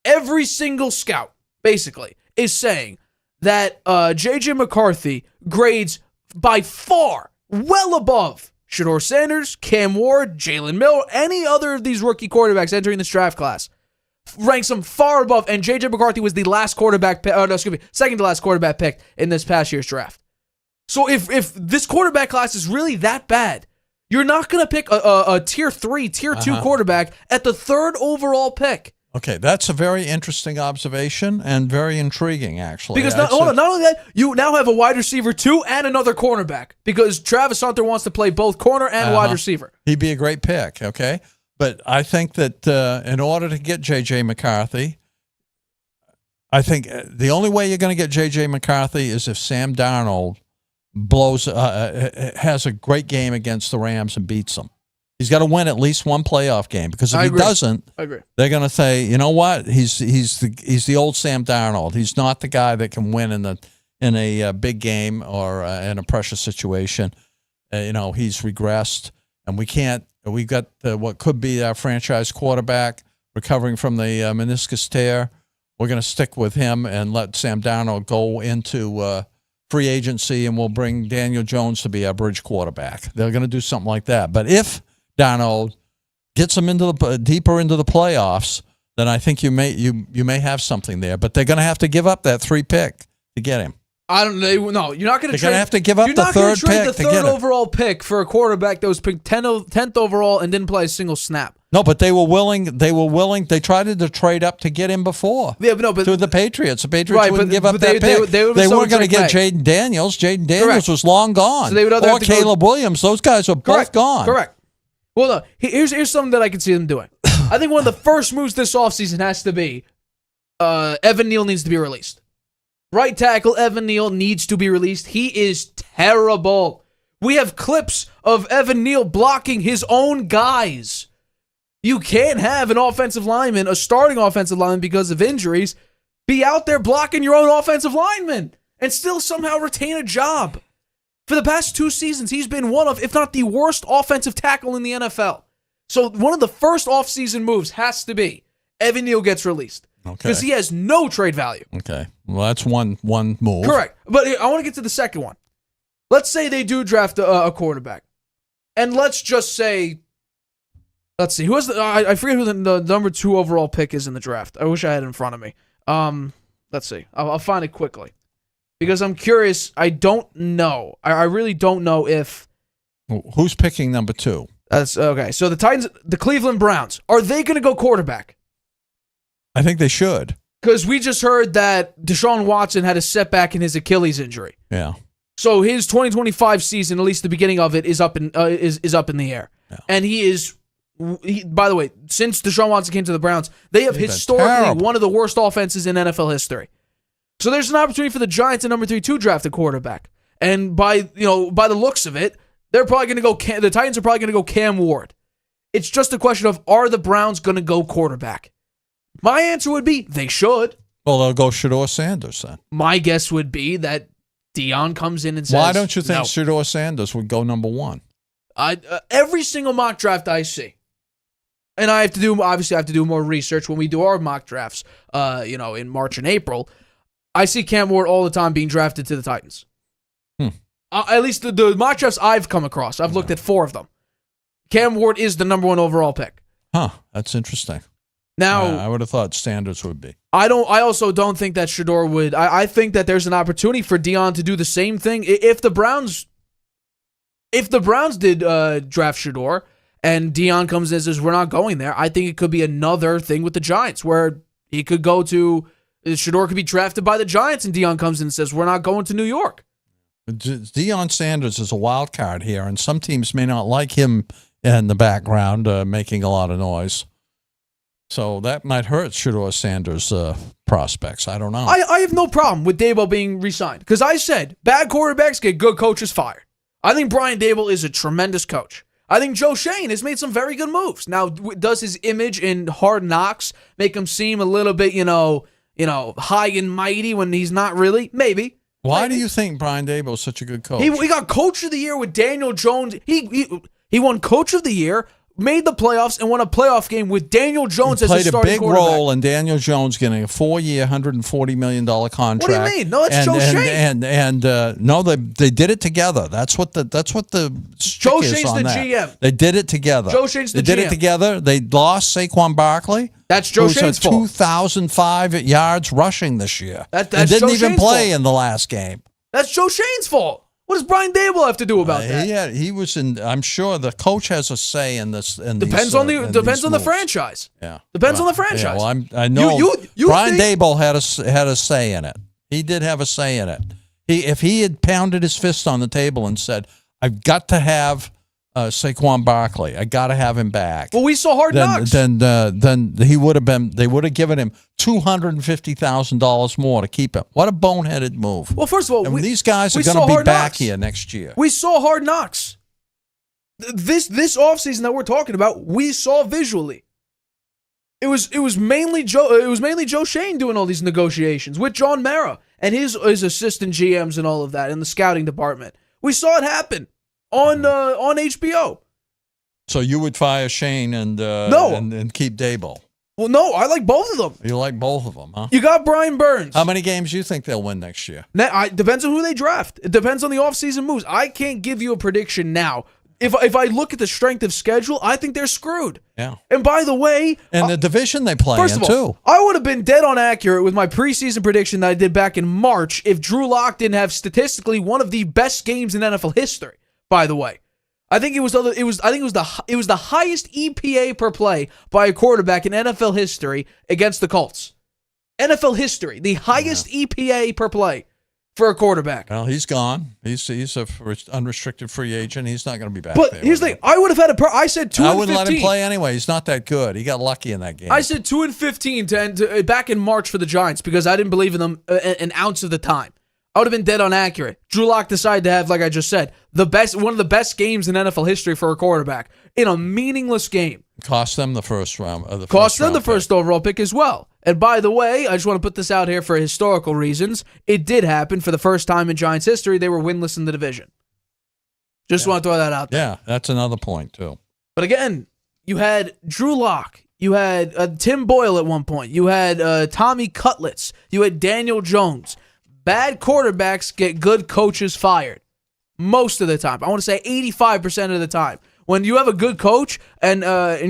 S1: Every single scout, basically, is saying that J.J. McCarthy grades by far well above Shedeur Sanders, Cam Ward, Jalen Miller, any other of these rookie quarterbacks entering this draft class. Ranks him far above, and J.J. McCarthy was the last quarterback pick, second to last quarterback pick in this past year's draft. So if this quarterback class is really that bad, you're not going to pick a tier 3, tier 2 quarterback at the 3rd overall pick.
S2: Okay, that's a very interesting observation and very intriguing, actually.
S1: Because not only that, you now have a wide receiver 2 and another cornerback because Travis Hunter wants to play both corner and wide receiver.
S2: He'd be a great pick, okay? But I think that in order to get J.J. McCarthy, I think the only way you're going to get J.J. McCarthy is if Sam Darnold has a great game against the Rams and beats them. He's got to win at least one playoff game because if he doesn't, they're going to say, you know what? He's the old Sam Darnold. He's not the guy that can win in a big game or in a pressure situation. He's regressed, and we can't. We got what could be our franchise quarterback recovering from the meniscus tear. We're going to stick with him and let Sam Darnold go into free agency, and we'll bring Daniel Jones to be our bridge quarterback. They're going to do something like that. But if Darnold gets them deeper into the playoffs, then I think you may have something there. But they're going to have to give up that 3 pick to get him.
S1: I don't know. No, you're not going to.
S2: They're going to have to give up the 3rd pick
S1: the 3rd overall pick for a quarterback that was picked 10th overall and didn't play a single snap.
S2: No, but they were willing. They tried to trade up to get him before.
S1: Yeah, but
S2: to the Patriots. The Patriots wouldn't give up that pick. They weren't going to get Jaden Daniels. Jaden Daniels was long gone. So they would or Caleb Williams. Those guys were both gone.
S1: Correct. Well, no. Here's something that I can see them doing. I think one of the first moves this offseason has to be Evan Neal needs to be released. Right tackle Evan Neal needs to be released. He is terrible. We have clips of Evan Neal blocking his own guys. You can't have an offensive lineman, a starting offensive lineman because of injuries, be out there blocking your own offensive lineman and still somehow retain a job. For the past 2 seasons, he's been one of, if not the worst offensive tackle in the NFL. So one of the first offseason moves has to be Evan Neal gets released. Because he has no trade value.
S2: Okay. Well, that's one move.
S1: Correct. But I want to get to the second one. Let's say they do draft a quarterback. And let's just say, let's see. I forget who the number 2 overall pick is in the draft. I wish I had it in front of me. Let's see. I'll find it quickly. Because I'm curious. I don't know. I really don't know if.
S2: Who's picking number 2?
S1: That's okay. So the Titans, the Cleveland Browns, are they going to go quarterback?
S2: I think they should.
S1: Because we just heard that Deshaun Watson had a setback in his Achilles injury.
S2: Yeah.
S1: So his 2025 season, at least the beginning of it, is up in the air. Yeah. And by the way, since Deshaun Watson came to the Browns, they have historically one of the worst offenses in NFL history. So there's an opportunity for the Giants at number 3 to draft a quarterback. And by the looks of it, they're probably going to go. The Titans are probably going to go Cam Ward. It's just a question of, are the Browns going to go quarterback? My answer would be they should.
S2: Well, they'll go Shedeur Sanders then.
S1: My guess would be that Dion comes in and says,
S2: why don't you think
S1: no.
S2: Shedeur Sanders would go number 1?
S1: Every single mock draft I see, and I have to do more research when we do our mock drafts, in March and April. I see Cam Ward all the time being drafted to the Titans. At least the mock drafts I've come across. I've looked at 4 of them. Cam Ward is the number 1 overall pick.
S2: Huh, that's interesting.
S1: Now,
S2: I would have thought Sanders would be.
S1: I also don't think that Shedeur would. I think that there's an opportunity for Deion to do the same thing. If the Browns did draft Shedeur and Deion comes in and says, we're not going there, I think it could be another thing with the Giants where he could go to, Shedeur could be drafted by the Giants and Deion comes in and says, we're not going to New York.
S2: Deion Sanders is a wild card here, and some teams may not like him in the background making a lot of noise. So that might hurt Shedeur Sanders' prospects. I don't know.
S1: I have no problem with Daboll being re-signed because I said bad quarterbacks get good coaches fired. I think Brian Daboll is a tremendous coach. I think Joe Shane has made some very good moves. Now, does his image in Hard Knocks make him seem a little bit, high and mighty when he's not really? Maybe.
S2: Why do you think Brian Daboll is such a good coach?
S1: He got Coach of the Year with Daniel Jones. He won Coach of the Year, made the playoffs, and won a playoff game with Daniel Jones as a starting quarterback.
S2: Played a big role in Daniel Jones getting a 4-year, $140 million contract.
S1: What do you mean? No, that's Joe Shane.
S2: No, they did it together. That's what the
S1: Joe
S2: is
S1: Shane's
S2: on
S1: the
S2: that.
S1: GM.
S2: They did it together.
S1: Joe Shane's the GM.
S2: They did it together. They lost Saquon Barkley.
S1: That's Joe Shane's fault.
S2: 2,005 yards rushing this year.
S1: That's
S2: and didn't
S1: Joe
S2: even
S1: Shane's
S2: play
S1: fault.
S2: in the last game.
S1: That's Joe Shane's fault. What does Brian Daboll have to do about that?
S2: Yeah, he was in. I'm sure the coach has a say in this.
S1: Depends on the franchise.
S2: Yeah,
S1: depends on the franchise.
S2: Yeah, well, I know
S1: you
S2: Brian
S1: think-
S2: Daboll had a say in it. He did have a say in it. If he had pounded his fist on the table and said, "I've got to have Saquon Barkley. I got to have him back."
S1: Well, we saw Hard Knocks.
S2: Then he would have been. They would have given him $250,000 more to keep him. What a boneheaded move.
S1: Well, first of all,
S2: these guys are going to be back here next year.
S1: We saw Hard Knocks. This offseason that we're talking about, we saw visually. It was mainly Joe Shane doing all these negotiations with John Mara and his assistant GMs and all of that in the scouting department. We saw it happen on HBO.
S2: So you would fire Shane and keep Daboll.
S1: Well, no, I like both of them.
S2: You like both of them, huh?
S1: You got Brian Burns.
S2: How many games do you think they'll win next year?
S1: Depends on who they draft. It depends on the offseason moves. I can't give you a prediction now. If I look at the strength of schedule, I think they're screwed.
S2: Yeah.
S1: And by the way,
S2: and the division they play
S1: first
S2: in
S1: of all,
S2: too.
S1: I would have been dead on accurate with my preseason prediction that I did back in March if Drew Lock didn't have statistically one of the best games in NFL history. By the way, I think it was the highest EPA per play by a quarterback in NFL history against the Colts. NFL history, the highest EPA per play for a quarterback.
S2: Well, he's gone. He's a unrestricted free agent. He's not going to be back.
S1: But
S2: there
S1: here's the thing: I would have had I said 2 and 15.
S2: I wouldn't let him play anyway. He's not that good. He got lucky in that game.
S1: I said 2 and 15 to back in March for the Giants because I didn't believe in them an ounce of the time. I would have been dead on accurate. Drew Lock decided to have, like I just said, one of the best games in NFL history for a quarterback in a meaningless game.
S2: Cost them the first round.
S1: Cost them the first overall pick as well. And by the way, I just want to put this out here for historical reasons. It did happen for the first time in Giants history. They were winless in the division. Just want to throw that out there.
S2: Yeah, that's another point too.
S1: But again, you had Drew Lock. You had Tim Boyle at one point. You had Tommy Cutlets. You had Daniel Jones. Bad quarterbacks get good coaches fired most of the time. I want to say 85% of the time. When you have a good coach and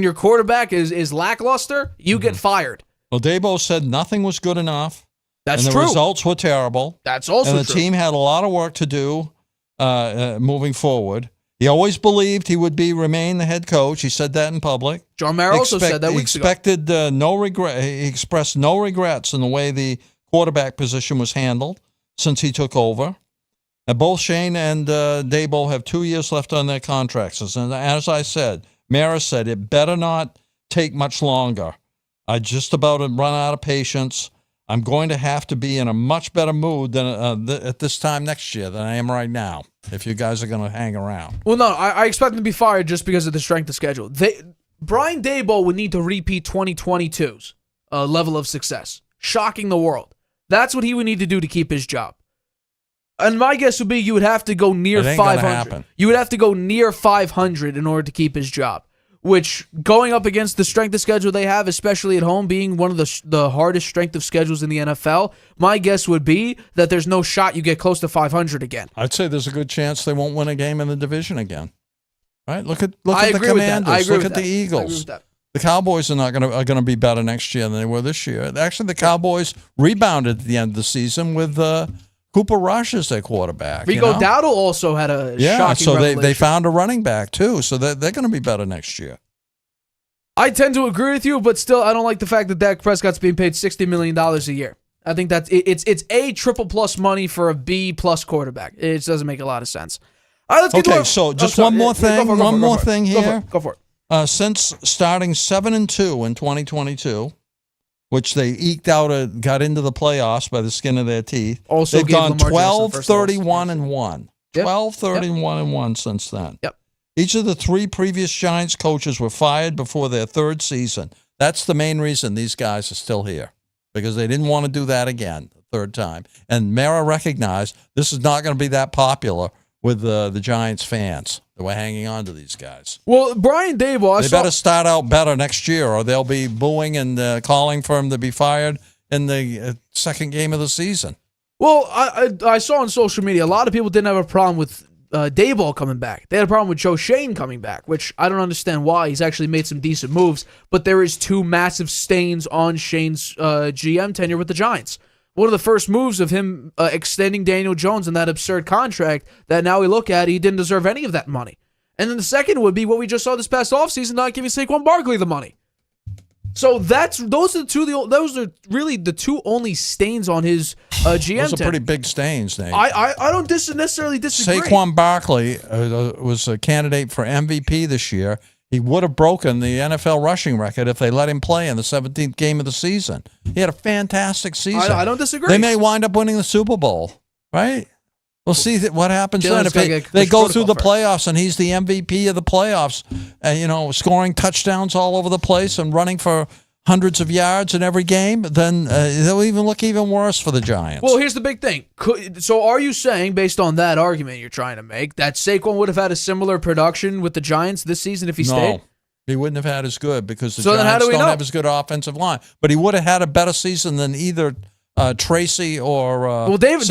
S1: your quarterback is lackluster, you get fired.
S2: Well, Daboll said nothing was good enough.
S1: That's
S2: and
S1: true.
S2: The results were terrible.
S1: That's also true.
S2: And the team had a lot of work to do moving forwed. He always believed he would remain the head coach. He said that in public.
S1: John Mara also said that weeks ago.
S2: No regret. He expressed no regrets in the way the quarterback position was handled since he took over. And both Shane and Daboll have 2 years left on their contracts. And as I said, Mara said, it better not take much longer. I just about run out of patience. I'm going to have to be in a much better mood than at this time next year than I am right now, if you guys are going to hang around.
S1: Well, no, I expect them to be fired just because of the strength of schedule. Brian Daboll would need to repeat 2022's level of success, shocking the world. That's what he would need to do to keep his job. And my guess would be you would have to go near
S2: It ain't gonna
S1: 500.
S2: happen.
S1: You would have to go near 500 in order to keep his job. Which, going up against the strength of schedule they have, especially at home, being one of the hardest strength of schedules in the NFL, my guess would be that there's no shot you get close to 500 again.
S2: I'd say there's a good chance they won't win a game in the division again. Right? Look at
S1: I
S2: the
S1: agree with that.
S2: Commanders.
S1: I agree
S2: Look
S1: with
S2: at the
S1: that. I agree
S2: Eagles.
S1: with that.
S2: The Cowboys are gonna be better next year than they were this year. Actually, the Cowboys rebounded at the end of the season with Cooper Rush as their quarterback.
S1: Rico Dowdle also had a shocking
S2: so
S1: revelation.
S2: they found a running back too, so they're going to be better next year.
S1: I tend to agree with you, but still, I don't like the fact that Dak Prescott's being paid $60 million a year. I think it's A triple plus money for a B plus quarterback. It doesn't make a lot of sense. All right, let's get to
S2: Okay, so just one more thing. One more thing here.
S1: Go for it.
S2: Since starting 7-2 in 2022, which they eked out, got into the playoffs by the skin of their teeth.
S1: Also
S2: they've
S1: gave
S2: gone
S1: Lamar Jackson first
S2: 12-31-1.
S1: Yep.
S2: 12-31-1 since then.
S1: Yep.
S2: Each of the 3 previous Giants coaches were fired before their 3rd season. That's the main reason these guys are still here, because they didn't want to do that again the 3rd time. And Mara recognized this is not going to be that popular with the Giants fans that were hanging on to these guys.
S1: Well, Brian Daboll,
S2: They better start out better next year, or they'll be booing and calling for him to be fired in the second game of the season.
S1: Well, I saw on social media a lot of people didn't have a problem with Daboll coming back. They had a problem with Joe Shane coming back, which I don't understand why. He's actually made some decent moves, but there is 2 massive stains on Shane's GM tenure with the Giants. One of the first moves of him extending Daniel Jones in that absurd contract that now we look at, he didn't deserve any of that money. And then the second would be what we just saw this past offseason, not giving Saquon Barkley the money. So those are really the 2 only stains on his GM.
S2: Those are pretty big stains, Nate.
S1: I don't necessarily disagree.
S2: Saquon Barkley was a candidate for MVP this year. He would have broken the NFL rushing record if they let him play in the 17th game of the season. He had a fantastic season.
S1: I don't disagree.
S2: They may wind up winning the Super Bowl, right? We'll see what happens then. If they go through the playoffs and he's the MVP of the playoffs, and scoring touchdowns all over the place and running for hundreds of yards in every game, then they'll even look even worse for the Giants.
S1: Well, here's the big thing. So are you saying, based on that argument you're trying to make, that Saquon would have had a similar production with the Giants this season if he stayed?
S2: No, he wouldn't have had as good because the
S1: So then how
S2: Giants
S1: do we
S2: don't
S1: know?
S2: have as good offensive line. But he would have had a better season than either Tracy or
S1: Well, Devin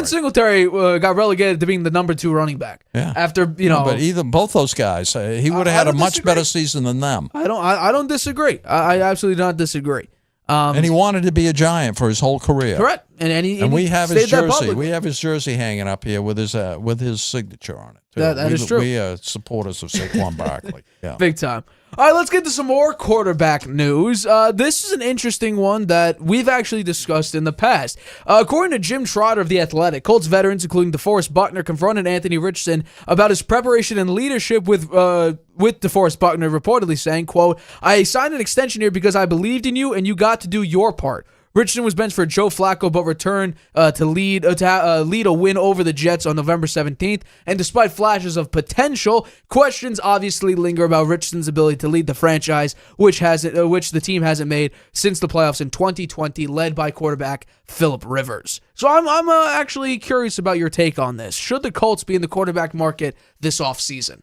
S1: Singletary got relegated to being the number 2 running back.
S2: Yeah.
S1: After
S2: but both those guys, he would have had a much better season than them.
S1: I don't disagree. I absolutely do not disagree.
S2: And he wanted to be a Giant for his whole career.
S1: Correct. And
S2: we have his
S1: stated that
S2: jersey.
S1: publicly.
S2: We have his jersey hanging up here with his signature on it. Too.
S1: That is true.
S2: We are supporters of Saquon Barkley. Yeah.
S1: Big time. All right, let's get to some more quarterback news. This is an interesting one that we've actually discussed in the past. According to Jim Trotter of The Athletic, Colts veterans, including DeForest Buckner, confronted Anthony Richardson about his preparation and leadership with DeForest Buckner reportedly saying, quote, "I signed an extension here because I believed in you and you got to do your part." Richardson was benched for Joe Flacco, but returned to lead a win over the Jets on November 17th. And despite flashes of potential, questions obviously linger about Richardson's ability to lead the franchise, which the team hasn't made since the playoffs in 2020, led by quarterback Phillip Rivers. So I'm actually curious about your take on this. Should the Colts be in the quarterback market this offseason?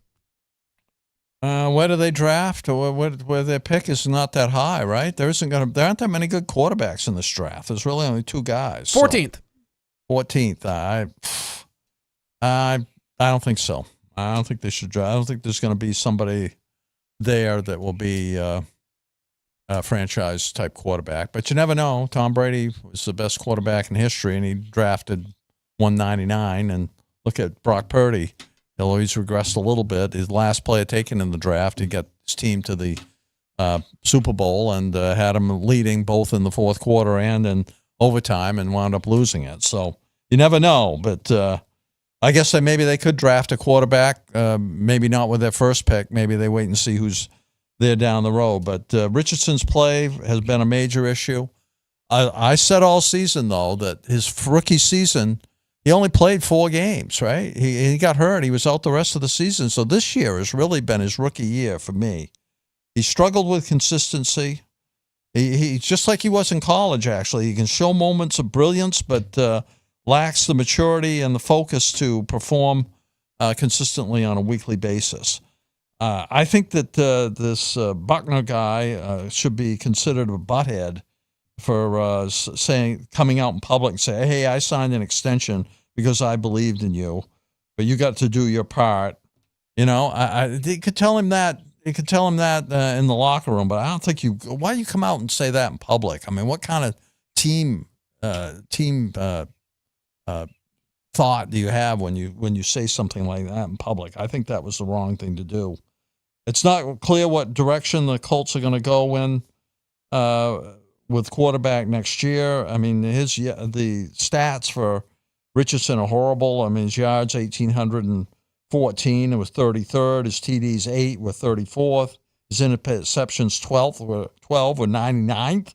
S2: Where do they draft? Or where their pick is not that high, right? There aren't that many good quarterbacks in this draft. There's really only 2 guys.
S1: 14th.
S2: 14th. I don't think so. I don't think they should draft. I don't think there's going to be somebody there that will be a franchise type quarterback. But you never know. Tom Brady was the best quarterback in history, and he drafted 199. And look at Brock Purdy. He'll always regressed a little bit. His last player taken in the draft, he got his team to the Super Bowl and had him leading both in the fourth quarter and in overtime and wound up losing it. So you never know. But I guess maybe they could draft a quarterback, maybe not with their first pick. Maybe they wait and see who's there down the road. But Richardson's play has been a major issue. I said all season, though, that his rookie season – he only played 4 games, right? He got hurt. He was out the rest of the season. So this year has really been his rookie year for me. He struggled with consistency. He just like he was in college, actually. He can show moments of brilliance, but lacks the maturity and the focus to perform consistently on a weekly basis. I think that this Buckner guy should be considered a butthead for coming out in public and saying, hey, I signed an extension because I believed in you, but you got to do your part. You know, they could tell him that. You could tell him that in the locker room, but I don't think why do you come out and say that in public? I mean, what kind of team thought do you have when you say something like that in public? I think that was the wrong thing to do. It's not clear what direction the Colts are going to go in with quarterback next year. I mean, the stats for Richardson are horrible. I mean, his yards 1,814. It was 33rd. His TDs 8 were 34th. His interceptions 12 were 99th.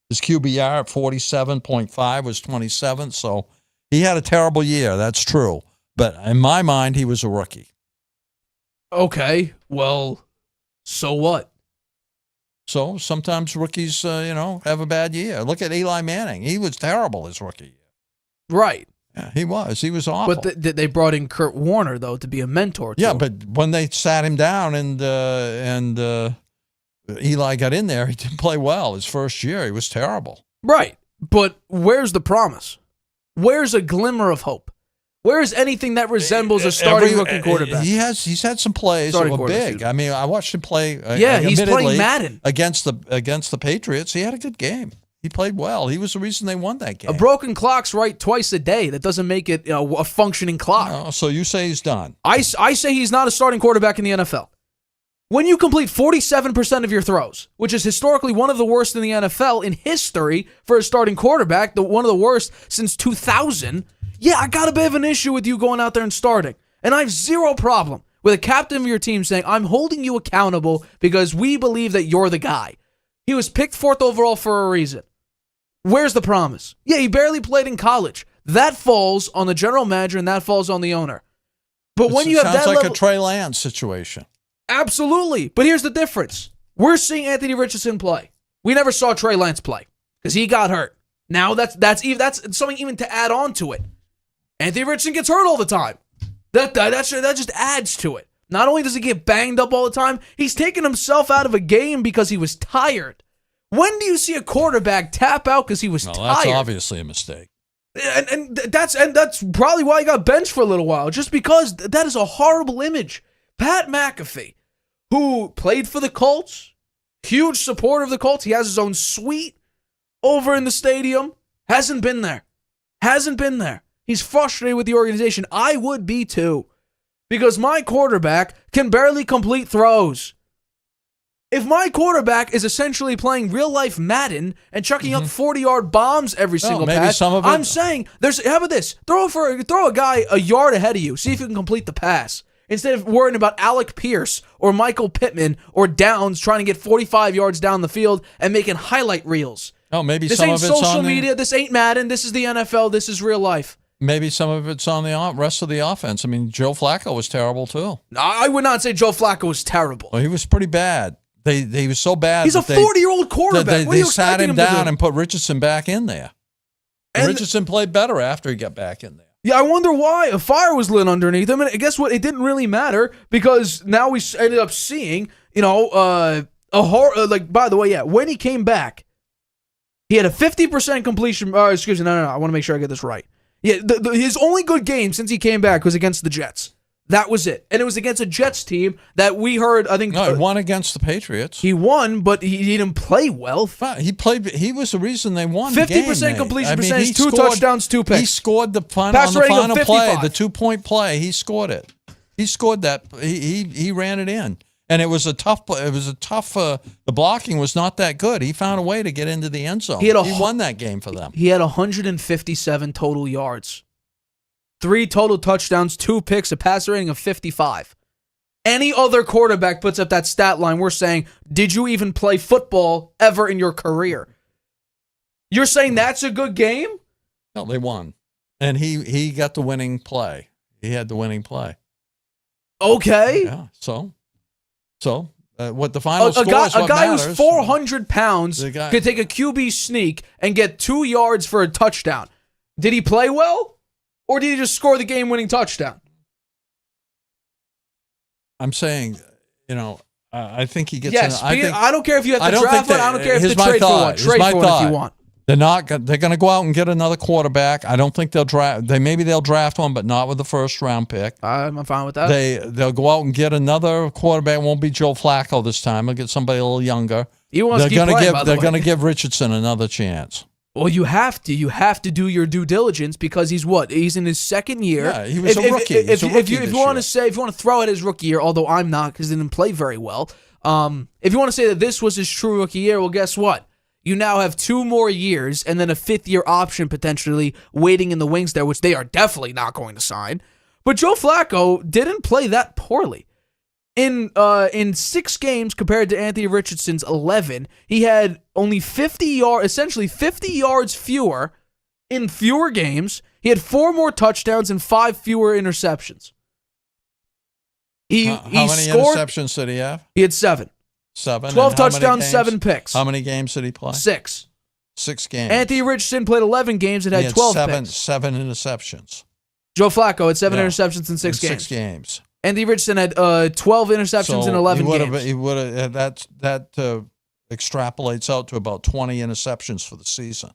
S2: His QBR at 47.5 was 27th. So he had a terrible year. That's true. But in my mind, he was a rookie.
S1: Okay, well, so what?
S2: So sometimes rookies, have a bad year. Look at Eli Manning. He was terrible his rookie year.
S1: Right.
S2: Yeah, he was. He was awful.
S1: But they brought in Kurt Warner, though, to be a mentor to him.
S2: But when they sat him down and Eli got in there, he didn't play well. His first year, he was terrible.
S1: Right. But where's the promise? Where's a glimmer of hope? Where is anything that resembles a starting rookie quarterback?
S2: He's had some plays that were big. I mean, I watched him play.
S1: He's playing Madden
S2: against the Patriots. He had a good game. He played well. He was the reason they won that game.
S1: A broken clock's right twice a day. That doesn't make it a functioning clock.
S2: No, so you say he's done.
S1: I say he's not a starting quarterback in the NFL. When you complete 47% of your throws, which is historically one of the worst in the NFL in history for a starting quarterback, one of the worst since 2000. Yeah, I got a bit of an issue with you going out there and starting. And I have zero problem with a captain of your team saying, I'm holding you accountable because we believe that you're the guy. He was picked 4th overall for a reason. Where's the promise? Yeah, he barely played in college. That falls on the general manager and that falls on the owner. But when you have that
S2: sounds like
S1: level,
S2: a Trey Lance situation.
S1: Absolutely. But here's the difference. We're seeing Anthony Richardson play. We never saw Trey Lance play because he got hurt. Now that's something even to add on to it. Anthony Richardson gets hurt all the time. That just adds to it. Not only does he get banged up all the time, he's taking himself out of a game because he was tired. When do you see a quarterback tap out because he was tired?
S2: That's obviously a mistake.
S1: And that's probably why he got benched for a little while, just because that is a horrible image. Pat McAfee, who played for the Colts, huge supporter of the Colts, he has his own suite over in the stadium, hasn't been there. He's frustrated with the organization. I would be too, because my quarterback can barely complete throws. If my quarterback is essentially playing real-life Madden and chucking up 40-yard bombs every single pass, I'm saying, how about this? Throw a guy a yard ahead of you, see if you can complete the pass, instead of worrying about Alec Pierce or Michael Pittman or Downs trying to get 45 yards down the field and making highlight reels.
S2: Oh, maybe
S1: this
S2: some
S1: ain't
S2: of it's
S1: social media. This ain't Madden. This is the NFL. This is real life.
S2: Maybe some of it's on the rest of the offense. I mean, Joe Flacco was terrible too.
S1: I would not say Joe Flacco was terrible.
S2: Well, he was pretty bad. He was so bad.
S1: He's a 40-year-old quarterback.
S2: They sat him down and put Richardson back in there. And Richardson played better after he got back in there.
S1: Yeah, I wonder why. A fire was lit underneath him, and guess what? It didn't really matter because now we ended up seeing, a horror. By the way, yeah, when he came back, he had a 50% completion. Excuse me, no. I want to make sure I get this right. Yeah, his only good game since he came back was against the Jets. That was it. And it was against a Jets team that we heard, I think...
S2: No, he won against the Patriots.
S1: He won, but he didn't play well.
S2: He was the reason they won the game.
S1: 50% completion percentage, 2 touchdowns, 2 picks.
S2: He scored on the final play, the 2-point play. He scored it. He scored that. He ran it in. And it was a tough. The blocking was not that good. He found a way to get into the end zone. He won that game for them.
S1: He had 157 total yards. 3 total touchdowns, 2 picks, a passer rating of 55. Any other quarterback puts up that stat line, we're saying, did you even play football ever in your career? You're saying that's a good game?
S2: No, they won. And he got the winning play. He had the winning play.
S1: Okay.
S2: Yeah, so what the final score is
S1: what
S2: matters. A guy
S1: who's 400 pounds could take a QB sneak and get 2 yards for a touchdown. Did he play well? Or did he just score the game-winning touchdown?
S2: I'm saying, I think he gets.
S1: Yes,
S2: in,
S1: I don't care if you have to draft one. I don't care if
S2: here's
S1: to
S2: my
S1: trade
S2: thought.
S1: for one. Trade for one if you want.
S2: They're going to go out and get another quarterback. I don't think they'll draft. Maybe they'll draft one, but not with the first round pick.
S1: I'm fine with that.
S2: They'll go out and get another quarterback. It won't be Joe Flacco this time. They'll get somebody a little younger.
S1: He wants to keep playing, by the way.
S2: They're going to give Richardson another chance.
S1: Well, you have to. You have to do your due diligence because he's what? He's in his second year.
S2: Yeah, he was a rookie. If
S1: you want to throw out his rookie year, although I'm not because he didn't play very well. If you want to say that this was his true rookie year, well, guess what? You now have 2 more years and then a 5th-year option potentially waiting in the wings there, which they are definitely not going to sign. But Joe Flacco didn't play that poorly. In 6 games compared to Anthony Richardson's 11, he had only 50 yards fewer in fewer games. He had 4 more touchdowns and 5 fewer interceptions.
S2: How many interceptions did he have?
S1: He had 7.
S2: 7.
S1: 12 touchdowns, 7 picks.
S2: How many games did he play?
S1: 6.
S2: 6 games.
S1: Anthony Richardson played 11 games and had 12 picks.
S2: 7 interceptions.
S1: Joe Flacco had 7 interceptions in 6 games.
S2: 6 games.
S1: Anthony Richardson had 12 interceptions in 11 games.
S2: He would have that extrapolates out to about 20 interceptions for the season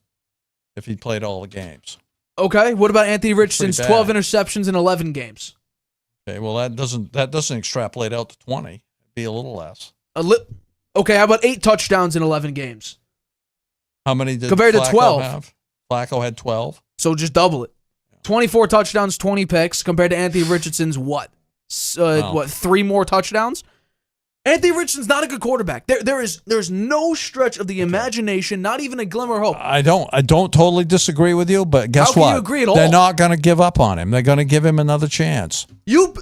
S2: if he played all the games. Okay,
S1: what about Anthony Richardson's 12 interceptions in 11 games?
S2: Okay, well that doesn't extrapolate out to 20. It'd be a little less.
S1: Okay, how about 8 touchdowns in 11 games?
S2: How many did
S1: compared
S2: Flacco
S1: to 12?
S2: Have? Flacco had 12.
S1: So just double it. 24 touchdowns, 20 picks compared to Anthony Richardson's what? 3 more touchdowns? Anthony Richardson's not a good quarterback. There's no stretch of the imagination, not even a glimmer of hope.
S2: I don't totally disagree with you, but guess
S1: what?
S2: How
S1: can you agree at all?
S2: They're not going to give up on him. They're going to give him another chance.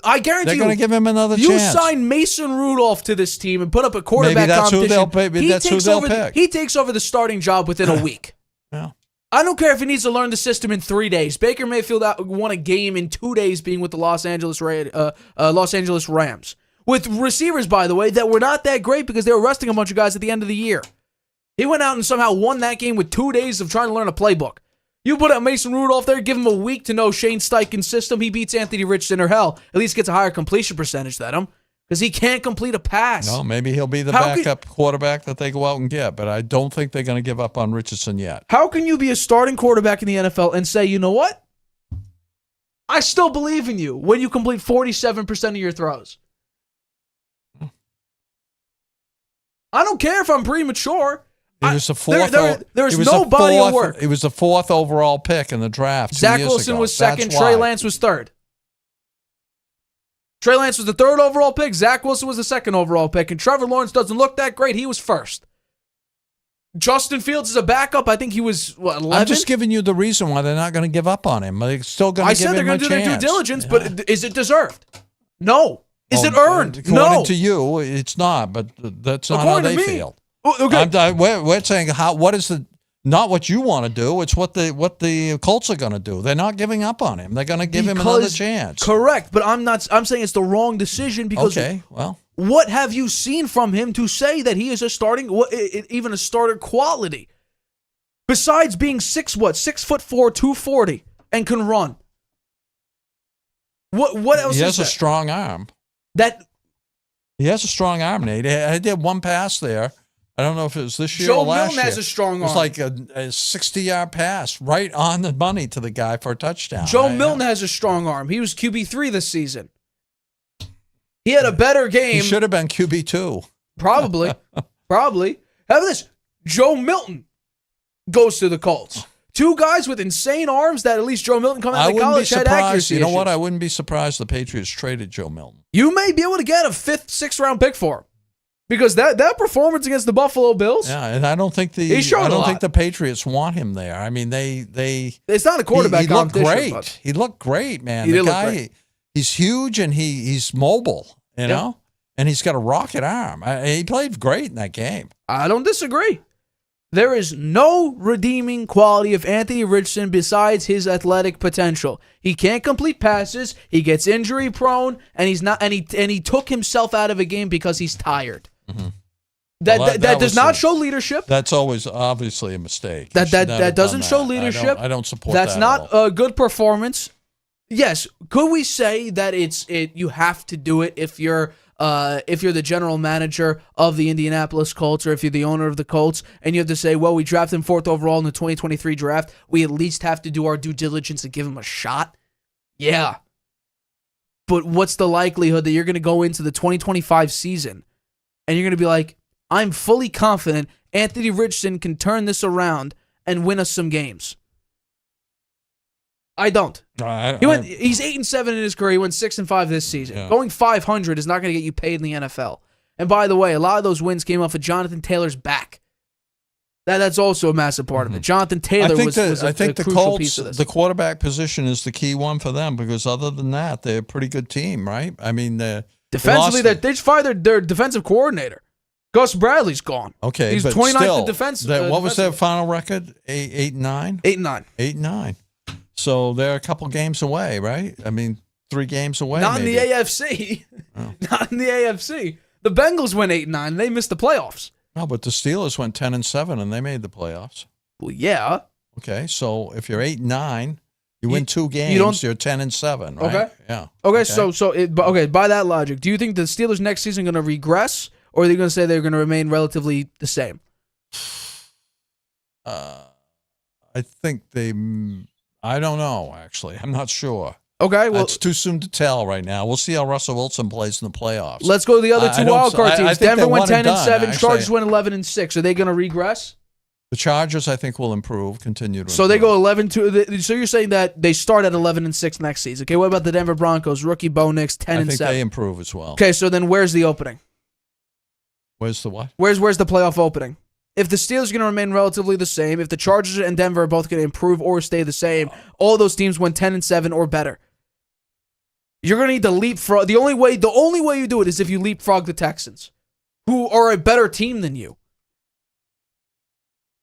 S1: I guarantee
S2: they're going to give him another chance.
S1: You sign Mason Rudolph to this team and put up a quarterback competition.
S2: Maybe that's who they'll pick.
S1: He takes over the starting job within a week.
S2: Yeah.
S1: I don't care if he needs to learn the system in 3 days. Baker Mayfield won a game in 2 days being with the Los Angeles Rams. With receivers, by the way, that were not that great because they were resting a bunch of guys at the end of the year. He went out and somehow won that game with 2 days of trying to learn a playbook. You put out Mason Rudolph there, give him a week to know Shane Steichen's system, he beats Anthony Richardson, or hell, at least gets a higher completion percentage than him because he can't complete a pass.
S2: No, maybe he'll be the backup quarterback that they go out and get, but I don't think they're going to give up on Richardson yet.
S1: How can you be a starting quarterback in the NFL and say, you know what? I still believe in you when you complete 47% of your throws. I don't care if I'm premature.
S2: It was the fourth.
S1: There's no body of work.
S2: It was the 4th overall pick in the draft.
S1: Zach Wilson was second. Trey Lance was third. Trey Lance was the 3rd overall pick. Zach Wilson was the 2nd overall pick. And Trevor Lawrence doesn't look that great. He was 1st. Justin Fields is a backup. I think he was, 11th?
S2: I'm just giving you the reason why they're not going to give up on him. They're still going to give him a chance. I said they're going to do their due diligence, but is it deserved? No. Is it earned? According to you, it's not, but that's not how they feel. Okay. We're saying what is not what you want to do. It's what the Colts are going to do. They're not giving up on him. They're going to give him another chance.
S1: Correct, but I'm saying it's the wrong decision because what have you seen from him to say that he is a starting, even a starter quality? Besides being 6'4", 240, and can run. What else?
S2: He has a strong arm. He has a strong arm, Nate. I did one pass there. I don't know if it was this year or last year.
S1: Joe Milton has a strong arm.
S2: It was like a 60-yard pass right on the money to the guy for a touchdown.
S1: Joe Milton has a strong arm. He was QB3 this season. He had a better game.
S2: He should have been QB2.
S1: Probably. How about this? Joe Milton goes to the Colts. 2 guys with insane arms that at least Joe Milton coming out of college had accuracy
S2: You know
S1: issues.
S2: what? I wouldn't be surprised the Patriots traded Joe Milton.
S1: You may be able to get a 5th, 6th round pick for him. Because that performance against the Buffalo Bills.
S2: Yeah, and I don't think the Patriots want him there. I mean,
S1: it's not a quarterback
S2: he looked
S1: competition.
S2: Great. He looked great, man.
S1: The guy,
S2: he's huge and he's mobile, you know? And he's got a rocket arm. He played great in that game.
S1: I don't disagree. There is no redeeming quality of Anthony Richardson besides his athletic potential. He can't complete passes. He gets injury prone, and he's not. And he took himself out of a game because he's tired. Mm-hmm. That does not show leadership.
S2: That's always obviously a mistake.
S1: That doesn't show leadership.
S2: I don't support
S1: That's
S2: that.
S1: That's not a good performance. Yes, could we say that you have to do it if you're the general manager of the Indianapolis Colts, or if you're the owner of the Colts, and you have to say, well, we drafted him 4th overall in the 2023 draft. We at least have to do our due diligence and give him a shot? Yeah. But what's the likelihood that you're going to go into the 2025 season and you're going to be like, I'm fully confident Anthony Richardson can turn this around and win us some games? I don't. He's 8-7 in his career. He went 6-5 this season.
S2: Yeah.
S1: Going 500 is not going to get you paid in the NFL. And by the way, a lot of those wins came off of Jonathan Taylor's back. That's also a massive part of it. Jonathan Taylor was a crucial
S2: Colts,
S1: piece of this.
S2: The quarterback position is the key one for them, because other than that, they're a pretty good team, right? I mean,
S1: defensively, they just fired their defensive coordinator. Gus Bradley's gone.
S2: Okay,
S1: he's
S2: but
S1: 29th
S2: still,
S1: in defense.
S2: What was their final record? 8-9?
S1: 8-9.
S2: 8-9. So they're a couple games away, right? I mean, 3 games away.
S1: Not
S2: maybe.
S1: in the AFC.
S2: Oh.
S1: Not in the AFC. The Bengals went 8-9. They missed the playoffs.
S2: No, but the Steelers went 10-7 and they made the playoffs.
S1: Well, yeah.
S2: Okay, so if you're 8-9, you win 2 games. You're 10-7, right?
S1: Okay.
S2: Yeah.
S1: Okay. By that logic, do you think the Steelers next season are going to regress, or are they going to say they're going to remain relatively the same?
S2: I think I don't know, actually. I'm not sure.
S1: Okay, well,
S2: it's too soon to tell right now. We'll see how Russell Wilson plays in the playoffs.
S1: Let's go to the other two wildcard teams. Denver went 10-7. Chargers
S2: went
S1: went 11-6. Are they going to regress?
S2: The Chargers, I think, will improve, continue to improve.
S1: So they go 11-2. So you're saying that they start at 11-6 next season. Okay, what about the Denver Broncos? Rookie Bo Nix, 10-7.
S2: I think they improve as well.
S1: Okay, so then where's the opening?
S2: Where's the what?
S1: Where's the playoff opening? If the Steelers are going to remain relatively the same, if the Chargers and Denver are both going to improve or stay the same, all those teams went 10-7 or better. You're going to need to leapfrog. The only way you do it is if you leapfrog the Texans, who are a better team than you.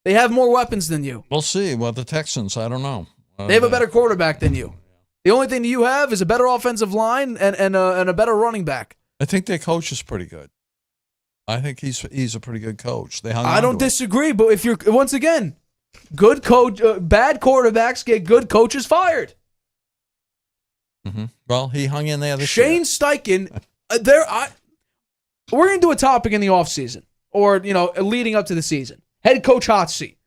S1: They have more weapons than you.
S2: We'll see. Well, the Texans, I don't know.
S1: They have a better quarterback than you. The only thing that you have is a better offensive line and a better running back.
S2: I think their coach is pretty good. I think he's a pretty good coach.
S1: I don't disagree, but if you're once again, good coach, bad quarterbacks get good coaches fired.
S2: Mm-hmm. Well, he hung in there this
S1: Shane Steichen, we're going to do a topic in the offseason or, leading up to the season. Head coach hot seat.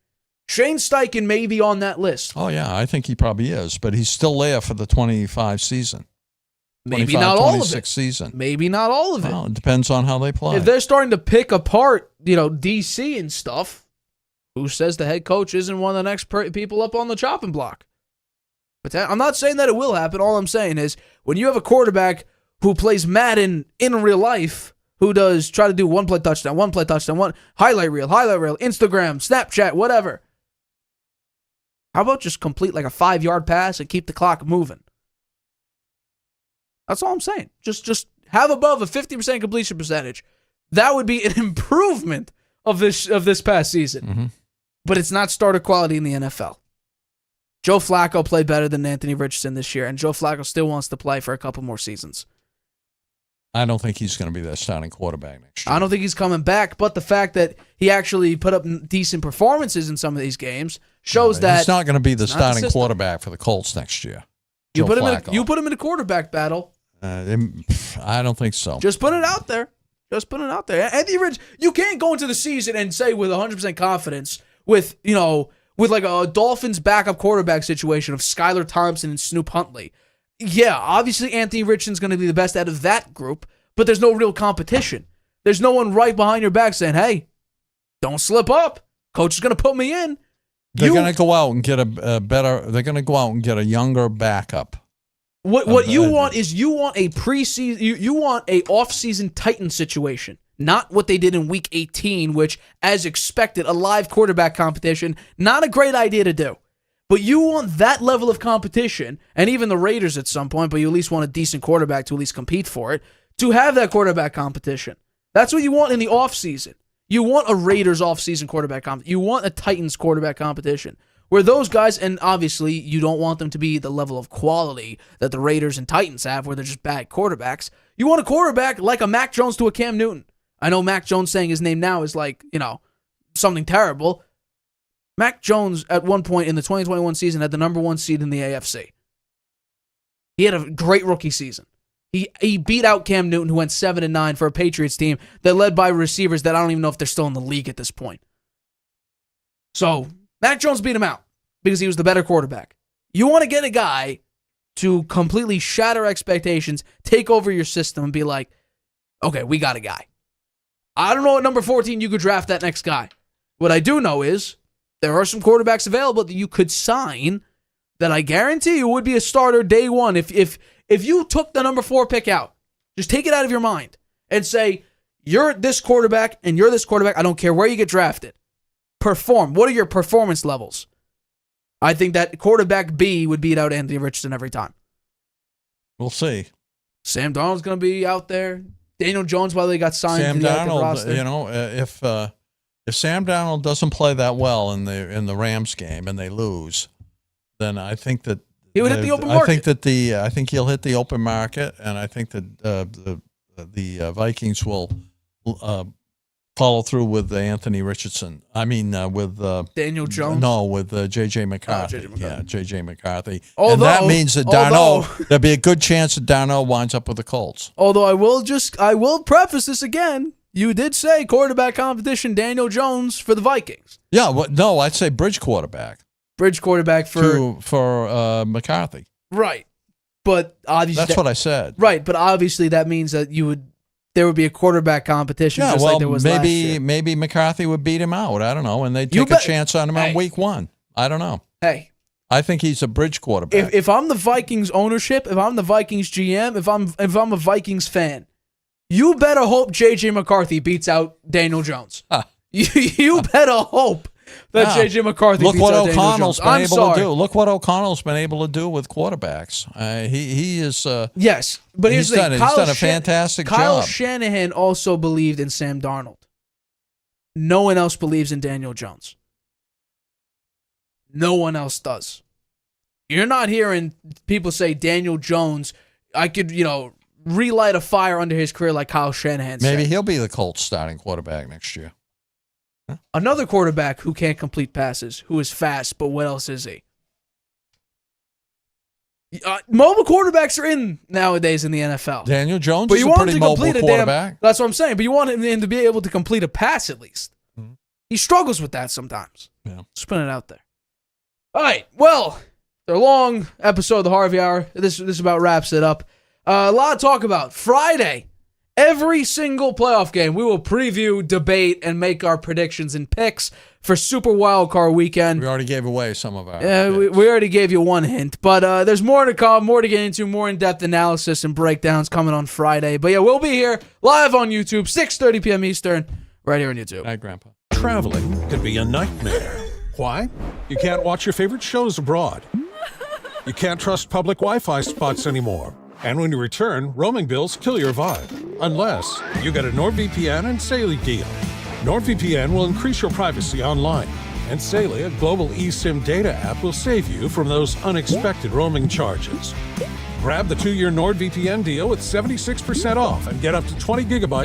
S1: Shane Steichen may be on that list.
S2: Oh, yeah, I think he probably is, but he's still there for the 25 season.
S1: Maybe not all of it.
S2: Season.
S1: Maybe not all of it.
S2: Well, it depends on how they play.
S1: If they're starting to pick apart, DC and stuff, who says the head coach isn't one of the next people up on the chopping block? But I'm not saying that it will happen. All I'm saying is when you have a quarterback who plays Madden in real life, who does try to do one play touchdown, one highlight reel, Instagram, Snapchat, whatever. How about just complete like a 5-yard pass and keep the clock moving? That's all I'm saying. Just have above a 50% completion percentage. That would be an improvement of this past season.
S2: Mm-hmm.
S1: But it's not starter quality in the NFL. Joe Flacco played better than Anthony Richardson this year, and Joe Flacco still wants to play for a couple more seasons.
S2: I don't think he's going to be their starting quarterback next year.
S1: I don't think he's coming back, but the fact that he actually put up decent performances in some of these games shows that
S2: he's not going to be the starting quarterback for the Colts next year.
S1: You put him in a quarterback battle.
S2: I don't think so.
S1: Just put it out there. Anthony Richardson, you can't go into the season and say with 100% confidence with like a Dolphins backup quarterback situation of Skylar Thompson and Snoop Huntley. Yeah, obviously Anthony Richardson's going to be the best out of that group, but there's no real competition. There's no one right behind your back saying, hey, don't slip up. Coach is going to put me in.
S2: They're going to go out and get they're going to go out and get a younger backup.
S1: What you want is you want a preseason, you want a off-season Titan situation, not what they did in Week 18, which, as expected, a live quarterback competition, not a great idea to do. But you want that level of competition, and even the Raiders at some point, but you at least want a decent quarterback to at least compete for it, to have that quarterback competition. That's what you want in the offseason. You want a Raiders offseason quarterback competition. You want a Titans quarterback competition. Where those guys, and obviously you don't want them to be the level of quality that the Raiders and Titans have, where they're just bad quarterbacks. You want a quarterback like a Mac Jones to a Cam Newton. I know Mac Jones saying his name now is like, something terrible. Mac Jones, at one point in the 2021 season, had the number 1 seed in the AFC. He had a great rookie season. He beat out Cam Newton, who went 7-9 for a Patriots team that led by receivers that I don't even know if they're still in the league at this point. So, Mac Jones beat him out because he was the better quarterback. You want to get a guy to completely shatter expectations, take over your system, and be like, okay, we got a guy. I don't know at number 14 you could draft that next guy. What I do know is there are some quarterbacks available that you could sign that I guarantee you would be a starter day one. If you took the number 4 pick out, just take it out of your mind and say, you're this quarterback and you're this quarterback. I don't care where you get drafted. Perform. What are your performance levels? I think that quarterback B would beat out Anthony Richardson every time.
S2: We'll see.
S1: Sam Darnold's going to be out there. Daniel Jones, while they got signed
S2: Sam
S1: to the active
S2: Darnold,
S1: roster.
S2: If Sam Darnold doesn't play that well in the Rams game and they lose, then I think that
S1: he would hit the open market.
S2: I think he'll hit the open market, and I think that the Vikings will follow through with Anthony Richardson. I mean, with
S1: Daniel Jones.
S2: No, with J.J. McCarthy.
S1: J.J. McCarthy.
S2: Yeah, J.J. McCarthy.
S1: Although,
S2: and that means that there'll be a good chance that Darnold winds up with the Colts.
S1: Although I will preface this again. You did say quarterback competition, Daniel Jones for the Vikings.
S2: Yeah, no, I'd say bridge quarterback.
S1: Bridge quarterback
S2: for McCarthy.
S1: Right. But obviously
S2: that's what I said.
S1: Right, but obviously that means that there would be a quarterback competition just like there was last year.
S2: Maybe McCarthy would beat him out. I don't know, and they'd take a chance on him on week 1. I don't know.
S1: Hey,
S2: I think he's a bridge quarterback.
S1: If I'm the Vikings ownership, if I'm the Vikings GM, if I'm a Vikings fan, you better hope J.J. McCarthy beats out Daniel Jones. You better hope that J.J. McCarthy beats out Daniel Jones. I'm sorry.
S2: Look what O'Connell's been able to do with quarterbacks. He is.
S1: Yes, but here's the thing.
S2: He's done a fantastic job.
S1: Kyle Shanahan also believed in Sam Darnold. No one else believes in Daniel Jones. No one else does. You're not hearing people say Daniel Jones, I could, relight a fire under his career like Kyle Shanahan said.
S2: Maybe he'll be the Colts starting quarterback next year.
S1: Huh? Another quarterback who can't complete passes, who is fast, but what else is he? Mobile quarterbacks are in nowadays in the NFL.
S2: Daniel Jones is a pretty mobile quarterback.
S1: That's what I'm saying, but you want him to be able to complete a pass at least. Mm-hmm. He struggles with that sometimes. Yeah. Just putting it out there. All right, well, the long episode of the Harvey Hour. This about wraps it up. A lot to talk about. Friday, every single playoff game, we will preview, debate, and make our predictions and picks for Super Wildcard Weekend.
S2: We already gave away some of our
S1: picks. We already gave you one hint. But there's more to come, more to get into, more in-depth analysis and breakdowns coming on Friday. But yeah, we'll be here live on YouTube, 6:30 p.m. Eastern, right here on YouTube.
S2: Night, Grandpa.
S5: Traveling can be a nightmare. Why? You can't watch your favorite shows abroad. You can't trust public Wi-Fi spots anymore. And when you return, roaming bills kill your vibe. Unless you get a NordVPN and Saley deal. NordVPN will increase your privacy online. And Saley, a global eSIM data app, will save you from those unexpected roaming charges. Grab the 2-year NordVPN deal with 76% off and get up to 20 gigabytes